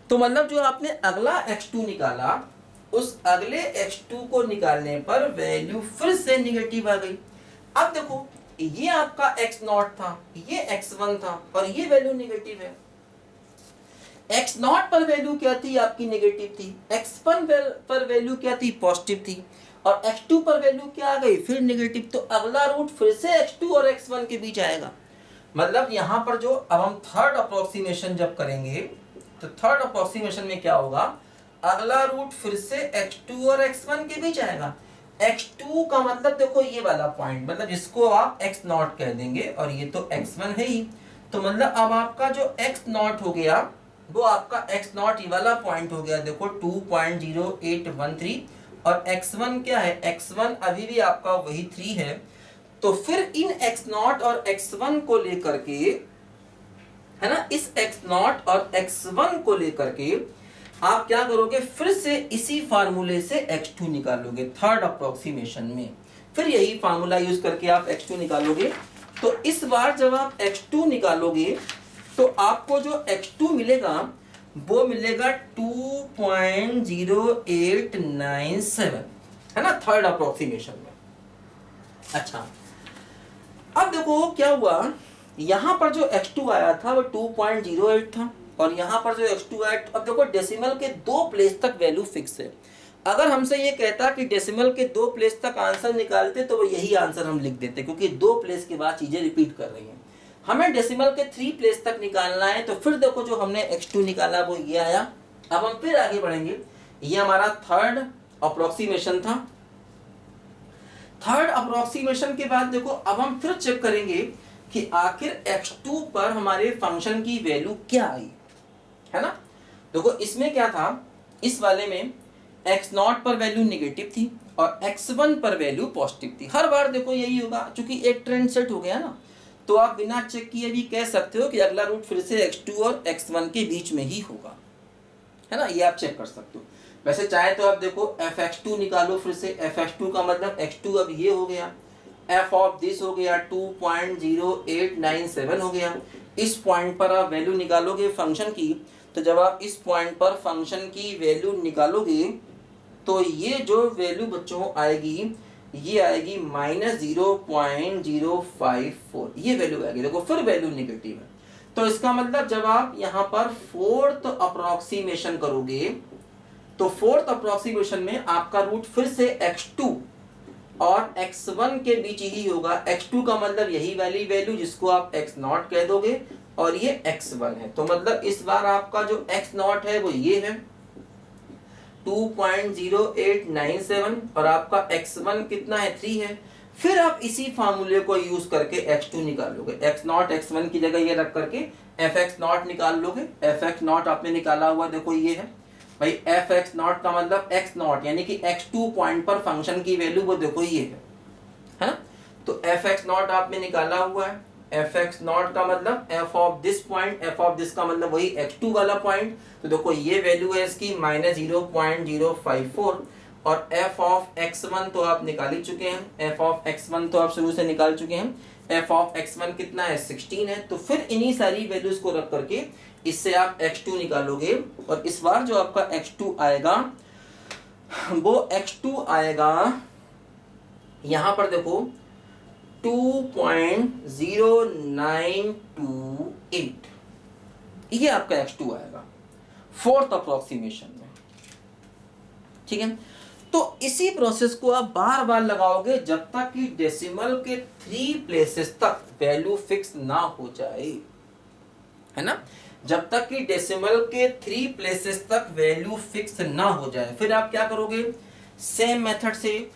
तो मतलब जो आपने अगला x2 निकाला उस अगले x2 को निकालने पर वैल्यू फिर से निगेटिव आ गई। अब देखो ये आपका x0 था, ये x1 था और ये वैल्यू निगेटिव है। x0 पर वैल्यू क्या थी आपकी, निगेटिव थी। x1 पर वैल्यू क्या थी, पॉजिटिव थी। और x2 पर वैल्यू क्या आ गई, फिर निगेटिव। तो अगला रूट फिर से x2 और x1 के बीच आएगा। मतलब यहां पर जो अब हम थर्ड अप्रोक्सीमेशन जब करेंगे तो थर्ड अप्रोक्सीमेशन में क्या होगा, अगला रूट फिर से x2 और x1 के बीच आएगा। x2 का मतलब देखो ये वाला पॉइंट, मतलब इसको आप x0 कह देंगे और ये तो x1 है ही। तो मतलब अब आपका जो x0 हो गया वो आपका x0 ये वाला पॉइंट हो गया, देखो 2.0813 और x1 क्या है, x1 अभी भी आपका वही 3 है। तो फिर इन x0 और x1 को लेकर के, है ना, इस x0 और x1 को लेकर के आप क्या करोगे, फिर से इसी फार्मूले से x2 निकालोगे थर्ड अप्रोक्सीमेशन में। फिर यही फार्मूला यूज करके आप x2 निकालोगे। तो इस बार जब आप x2 निकालोगे तो आपको जो x2 मिलेगा वो मिलेगा 2.0897, है ना, थर्ड अप्रोक्सीमेशन में। अच्छा अब देखो क्या हुआ, यहां पर जो x2 आया था वो 2.08 था और यहां पर जो x2 आया, अब देखो डेसिमल के 2 प्लेस तक वैल्यू फिक्स है। अगर हमसे ये कहता कि डेसिमल के 2 प्लेस तक आंसर निकालते तो वो यही आंसर हम लिख देते, क्योंकि 2 प्लेस के बाद चीजें रिपीट कर रही हैं। हमें डेसिमल के 3 प्लेस तक निकालना है, तो फिर देखो जो हमने x2 निकाला वो ये आया। अब हम फिर आगे बढ़ेंगे, ये हमारा थर्ड अप्रोक्सीमेशन था। थर्ड अप्रोक्सीमेशन के बाद देखो अब हम फिर चेक करेंगे कि आखिर x2 पर हमारे फंक्शन की वैल्यू क्या आई, है ना। देखो इसमें क्या था, इस वाले में x0 पर वैल्यू निगेटिव थी और x1 पर वैल्यू पॉजिटिव थी। हर बार देखो यही होगा, क्योंकि एक ट्रेंड सेट हो गया ना, तो आप बिना चेक किए भी कह सकते हो कि अगला रूट फिर से x2 और x1 के बीच में ही होगा, है ना, ये आप चेक कर सकते हो। वैसे चाहे तो आप देखो fx2 निकालो, फिर से fx2 का मतलब x2 अब ये हो गया, f ऑफ दिस हो गया 2.0897 हो गया। इस पॉइंट पर आप वैल्यू निकालोगे फंक्शन की, तो जब आप इस पॉइंट पर फंक्शन की वैल्यू निकालोगे तो ये जो वैल्यू बच्चों आएगी ये आएगी -0.054, ये वैल्यू आएगी। देखो फिर वैल्यू निगेटिव है, तो इसका मतलब जब आप यहाँ पर फोर्थ अप्रोक्सीमेशन करोगे तो फोर्थ अप्रोक्सीमेशन में आपका रूट फिर से x2 और x1 के बीच ही होगा। x2 का मतलब यही वाली वैल्यू जिसको आप x0 कह दोगे और ये x1 है। तो मतलब इस बार आपका जो x0 है वो ये है 2.0897 और आपका x1 कितना है, 3 है। फिर आप इसी फार्मूले को यूज करके x2 निकालोगे, x0 x1 की जगह ये रख करके fx0 निकाल लोगे। fx0 आपने निकाला हुआ देखो ये है भाई, fx0 का मतलब x0 यानी कि x2 पॉइंट पर फंक्शन की वैल्यू वो देखो ये है ना। तो fx0 आपने निकाला हुआ है, fx0 का मतलब f of this point, f of this का मतलब वही x2 वाला पॉइंट। तो देखो ये वैल्यू है इसकी -0.054 और f ऑफ x1 तो आप निकाल ही चुके हैं, f ऑफ x1 तो आप शुरू से निकाल चुके हैं। f ऑफ x1 कितना है, 16 है। तो फिर इन्हीं सारी वैल्यूज को रख करके इससे आप x2 निकालोगे और इस बार जो आपका x2 आएगा वो x2 आएगा यहां पर देखो 2.0928, ये आपका x2 आएगा फोर्थ अप्रोक्सीमेशन में, ठीक है। तो इसी प्रोसेस को आप बार बार लगाओगे जब तक कि डेसिमल के 3 प्लेसेस तक वैल्यू फिक्स ना हो जाए, है ना। जब तक कि डेसिमल के 3 प्लेसेस तक वैल्यू फिक्स ना हो जाए, फिर आप क्या करोगे, सेम मेथड से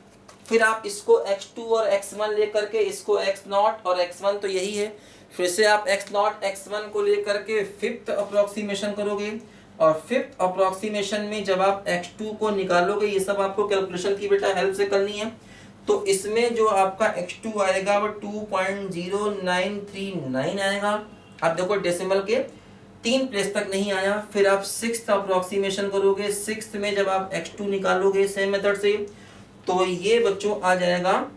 फिर आप इसको x2 और x1 लेकर के इसको x0 और x1 तो यही है, फिर से आप x0 x1 को लेकर के फिफ्थ अप्रोक्सीमेशन करोगे और फिफ्थ अप्रोक्सीमेशन में जब आप x2 को निकालोगे, ये सब आपको कैलकुलेशन की बेटा हेल्प से करनी है, तो इसमें जो आपका x2 आएगा वो 2.0939 आएगा। अब देखो डेसिमल के 3 प्लेस तक नहीं आया, फिर आप सिक्स्थ अप्रोक्सीमेशन करोगे, सिक्स्थ में जब आप x2 निकालोगे सेम मेथड से, तो ये बच्चों आ जाएगा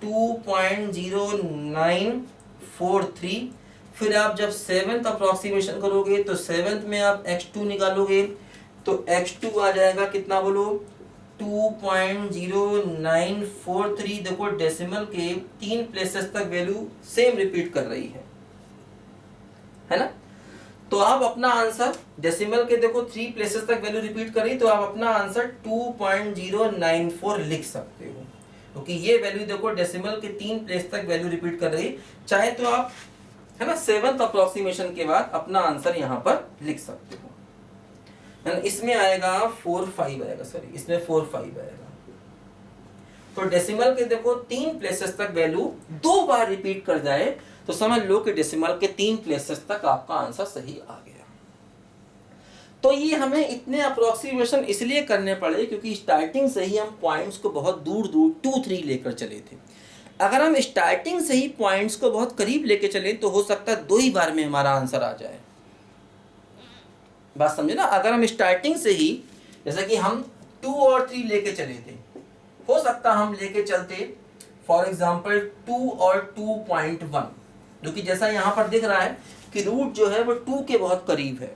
2.0943। फिर आप जब सेवेंथ अप्रोक्सीमेशन करोगे तो सेवेंथ में आप x2 निकालोगे, तो x2 आ जाएगा कितना बोलो, 2.0943। देखो डेसिमल के 3 प्लेसेस तक वैल्यू सेम रिपीट कर रही है ना। तो आप अपना आंसर डेसिमल के देखो 3 प्लेसेस तक वैल्यू रिपीट कर रही, तो आप अपना आंसर 2.094 लिख सकते हो, क्योंकि ये वैल्यू देखो डेसिमल के 3 प्लेस तक वैल्यू रिपीट कर रही। चाहे तो आप है ना सेवेंथ अप्रोक्सीमेशन के बाद अपना आंसर यहाँ पर लिख सकते हो, है ना। इसमें आएगा 45 आएगा, सॉरी इसमें 45 आएगा। तो डेसिमल के देखो 3 प्लेसेस तक वैल्यू 2 बार रिपीट कर जाए तो समझ लो कि डेसिमल के 3 प्लेसेस तक आपका आंसर सही आ गया। तो ये हमें इतने अप्रोक्सीमेशन इसलिए करने पड़े क्योंकि स्टार्टिंग से ही हम पॉइंट्स को बहुत दूर दूर 2-3 लेकर चले थे। अगर हम स्टार्टिंग से ही पॉइंट्स को बहुत करीब लेके चले तो हो सकता है 2 ही बार में हमारा आंसर आ जाए। बात समझे ना। अगर हम स्टार्टिंग से ही जैसा कि हम 2 और 3 लेके चले थे, हो सकता हम लेके चलते फॉर एग्जांपल 2 और 2.1, जो कि जैसा यहाँ पर दिख रहा है कि रूट जो है वो 2 के बहुत करीब है।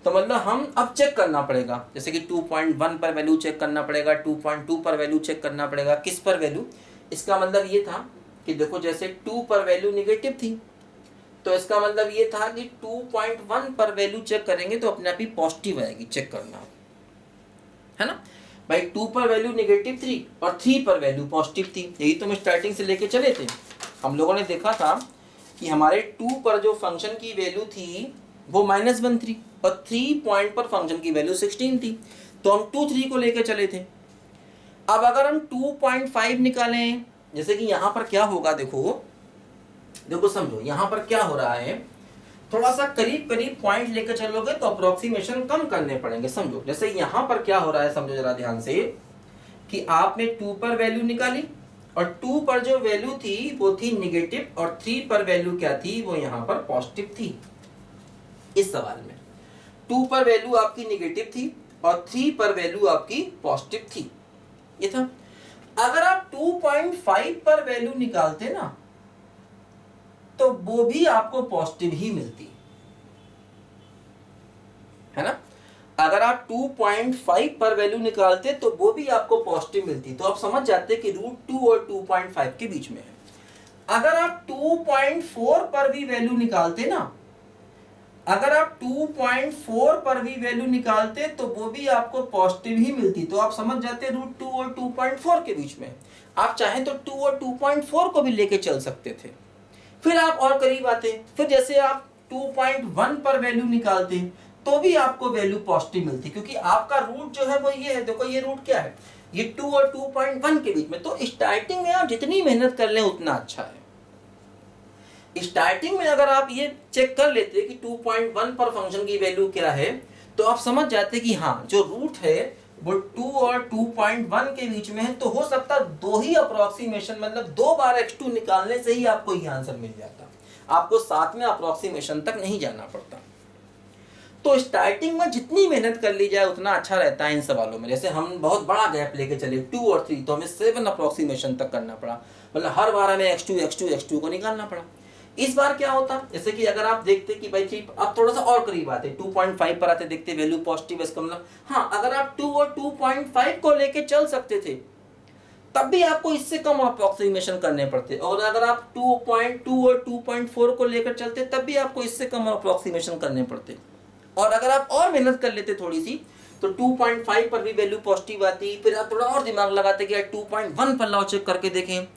तो मतलब हम अब चेक करना पड़ेगा, जैसे कि 2.1 पर वैल्यू चेक करना पड़ेगा, 2.2 पर वैल्यू चेक करना पड़ेगा। किस पर वैल्यू? इसका मतलब ये था कि देखो जैसे 2 पर वैल्यू निगेटिव थी, तो इसका मतलब ये था कि 2.1 पर वैल्यू चेक करेंगे तो अपने आप ही पॉजिटिव आएगी, चेक करना है ना भाई। 2 पर वैल्यू निगेटिव थी और 3 पर वैल्यू पॉजिटिव थी, यही तो हम स्टार्टिंग से लेके चले थे। हम लोगों ने देखा था कि हमारे 2 पर जो फंक्शन की वैल्यू थी वो -1 थी और 3 पॉइंट पर फंक्शन की वैल्यू 16 थी, तो हम 2, 3 को लेके चले थे। अब अगर हम 2.5 निकालें, जैसे कि यहाँ पर क्या होगा, देखो समझो यहाँ पर क्या हो रहा है, थोड़ा सा करीब करीब पॉइंट लेकर चलोगे तो अप्रोक्सीमेशन कम करने पड़ेंगे। समझो जैसे यहाँ पर क्या हो रहा है, समझो जरा ध्यान से कि आपने 2 पर वैल्यू निकाली और 2 पर जो वैल्यू थी वो थी निगेटिव और 3 पर वैल्यू क्या थी, वो यहाँ पर पॉजिटिव थी। इस सवाल में 2 पर वैल्यू आपकी निगेटिव थी और 3 पर वैल्यू आपकी पॉजिटिव थी, ये था। अगर आप 2.5 पर वैल्यू निकालते ना तो वो भी आपको पॉजिटिव ही मिलती, है ना। अगर आप 2.5 पर वैल्यू निकालते तो वो भी आपको पॉजिटिव मिलती, तो आप समझ जाते कि रूट 2 और 2.5 के बीच में है। अगर आप 2.4 पर भी वैल्यू निकालते ना, अगर आप 2.4 पर भी वैल्यू निकालते तो वो भी आपको पॉजिटिव ही मिलती, तो आप समझ जाते रूट 2 और 2.4 के बीच में। आप चाहें तो 2 और 2.4 को भी लेके चल सकते थे। फिर आप और करीब आते, फिर जैसे आप 2.1 पर वैल्यू निकालते तो भी आपको वैल्यू पॉजिटिव मिलती, क्योंकि आपका रूट जो है वो ये है। देखो ये रूट क्या है, ये 2 और 2.1 के बीच में। तो स्टार्टिंग में आप जितनी मेहनत कर लें उतना अच्छा है। स्टार्टिंग में अगर आप ये चेक कर लेते कि 2.1 पर फंक्शन की वैल्यू क्या है, तो आप समझ जाते कि हाँ जो रूट है वो 2 और 2.1 के बीच में है। तो हो सकता 2 ही अप्रोक्सीमेशन, मतलब 2 बार x2 निकालने से ही आपको ये आंसर मिल जाता, आपको 7वें अप्रोक्सीमेशन तक नहीं जाना पड़ता। तो स्टार्टिंग में जितनी मेहनत कर ली जाए उतना अच्छा रहता है इन सवालों में। जैसे हम बहुत बड़ा गैप लेके चले 2 और 3, तो हमें 7 अप्रोक्सीमेशन तक करना पड़ा, मतलब हर बार हमें x2 को निकालना पड़ा। इस बार क्या होता, जैसे कि अगर आप देखते कि भाई ठीक आप थोड़ा सा और करीब आते, 2.5 पर आते, देखते वैल्यू पॉजिटिव, इसका मतलब हाँ अगर आप 2 और 2.5 को लेके चल सकते थे तब भी आपको इससे कम अप्रोक्सीमेशन करने पड़ते, और अगर आप 2.2 और 2.4 को लेकर चलते तब भी आपको इससे कम अप्रोक्सीमेशन करने पड़ते। और अगर आप और मेहनत कर लेते थोड़ी सी तो 2.5 पर भी वैल्यू पॉजिटिव आती, फिर आप थोड़ा और दिमाग लगाते कि यार 2.1 पर लाओ चेक करके देखें,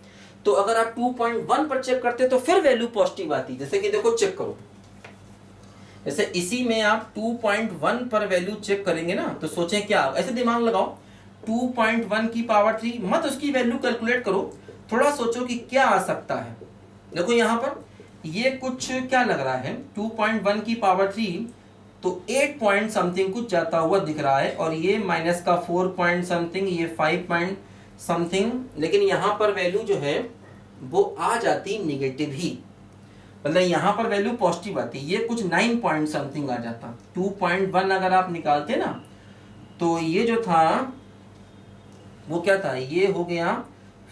तो अगर आप 2.1 पर चेक करते तो फिर वैल्यू पॉजिटिव आती। जैसे कि देखो चेक करो, जैसे इसी में आप 2.1 पर वैल्यू चेक करेंगे ना, तो सोचें क्या, ऐसे दिमाग लगाओ 2.1 की पावर 3, मत उसकी वैल्यू कैलकुलेट करो, थोड़ा सोचो कि क्या आ सकता है। देखो यहाँ पर ये कुछ क्या लग रहा है, 2.1 की पावर 3 तो 8 पॉइंट समथिंग कुछ जाता हुआ दिख रहा है, और ये माइनस का 4 पॉइंट समथिंग, ये 5 पॉइंट समथिंग, लेकिन यहाँ पर वैल्यू जो है वो आ जाती निगेटिव ही, मतलब यहाँ पर वैल्यू पॉजिटिव आती, ये कुछ 9 पॉइंट समथिंग आ जाता। 2.1 अगर आप निकालते ना तो ये जो था वो क्या था, ये हो गया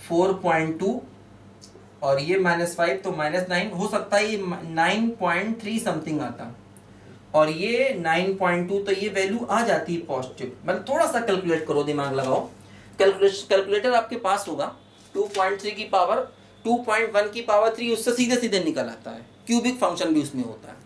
4.2 और ये -5 तो -9 हो सकता है, ये 9.3 समथिंग आता, और ये 9.2, तो ये वैल्यू आ जाती है पॉजिटिव। मतलब थोड़ा सा कैलकुलेट करो, दिमाग लगाओ, कैलकुलेटर आपके पास होगा, 2.3 की पावर 2.1 की पावर 3 उससे सीधे सीधे निकल आता है। क्यूबिक फंक्शन भी उसमें होता है,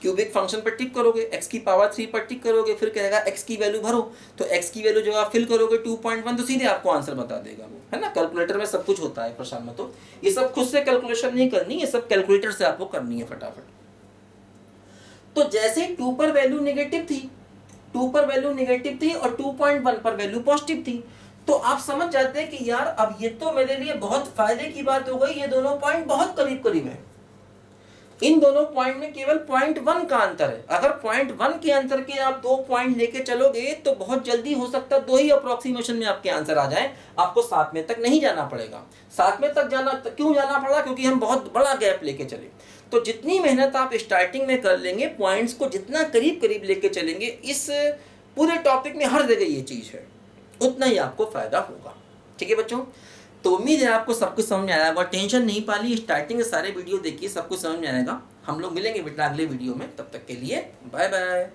क्यूबिक फंक्शन पर टिक करोगे, x की पावर 3 पर टिक करोगे, फिर कहेगा x की वैल्यू भरो, तो x की वैल्यू जो आप फिल करोगे 2.1 तो सीधे आपको आंसर बता देगा वो, है ना। कैलकुलेटर में सब कुछ होता है प्रशांत में, तो ये सब खुद से कैलकुलेशन नहीं करनी, ये सब कैलकुलेटर से आपको करनी है फटाफट। तो जैसे 2 पर वैल्यू नेगेटिव थी, 2 पर वैल्यू नेगेटिव थी और 2.1 पर वैल्यू पॉजिटिव थी, तो आप समझ जाते हैं कि यार अब ये तो मेरे लिए बहुत फायदे की बात हो गई, ये दोनों पॉइंट बहुत करीब करीब है। इन दोनों पॉइंट में केवल 0.1 का अंतर है। अगर 0.1 के अंतर के आप 2 पॉइंट लेके चलोगे तो बहुत जल्दी हो सकता है 2 ही अप्रोक्सीमेशन में आपके आंसर आ जाए, आपको 7 में तक नहीं जाना पड़ेगा। 7 में तक जाना क्यों जाना पड़ा, क्योंकि हम बहुत बड़ा गैप लेके चले। तो जितनी मेहनत आप स्टार्टिंग में कर लेंगे, पॉइंट्स को जितना करीब करीब लेके चलेंगे, इस पूरे टॉपिक में हर जगह ये चीज़ है, उतना ही आपको फायदा होगा। ठीक है बच्चों, तो उम्मीद है आपको सब कुछ समझ में आया होगा। टेंशन नहीं पाली, स्टार्टिंग से सारे वीडियो देखिए, सब कुछ समझ में आएगा। हम लोग मिलेंगे बेटा अगले वीडियो में, तब तक के लिए बाय बाय।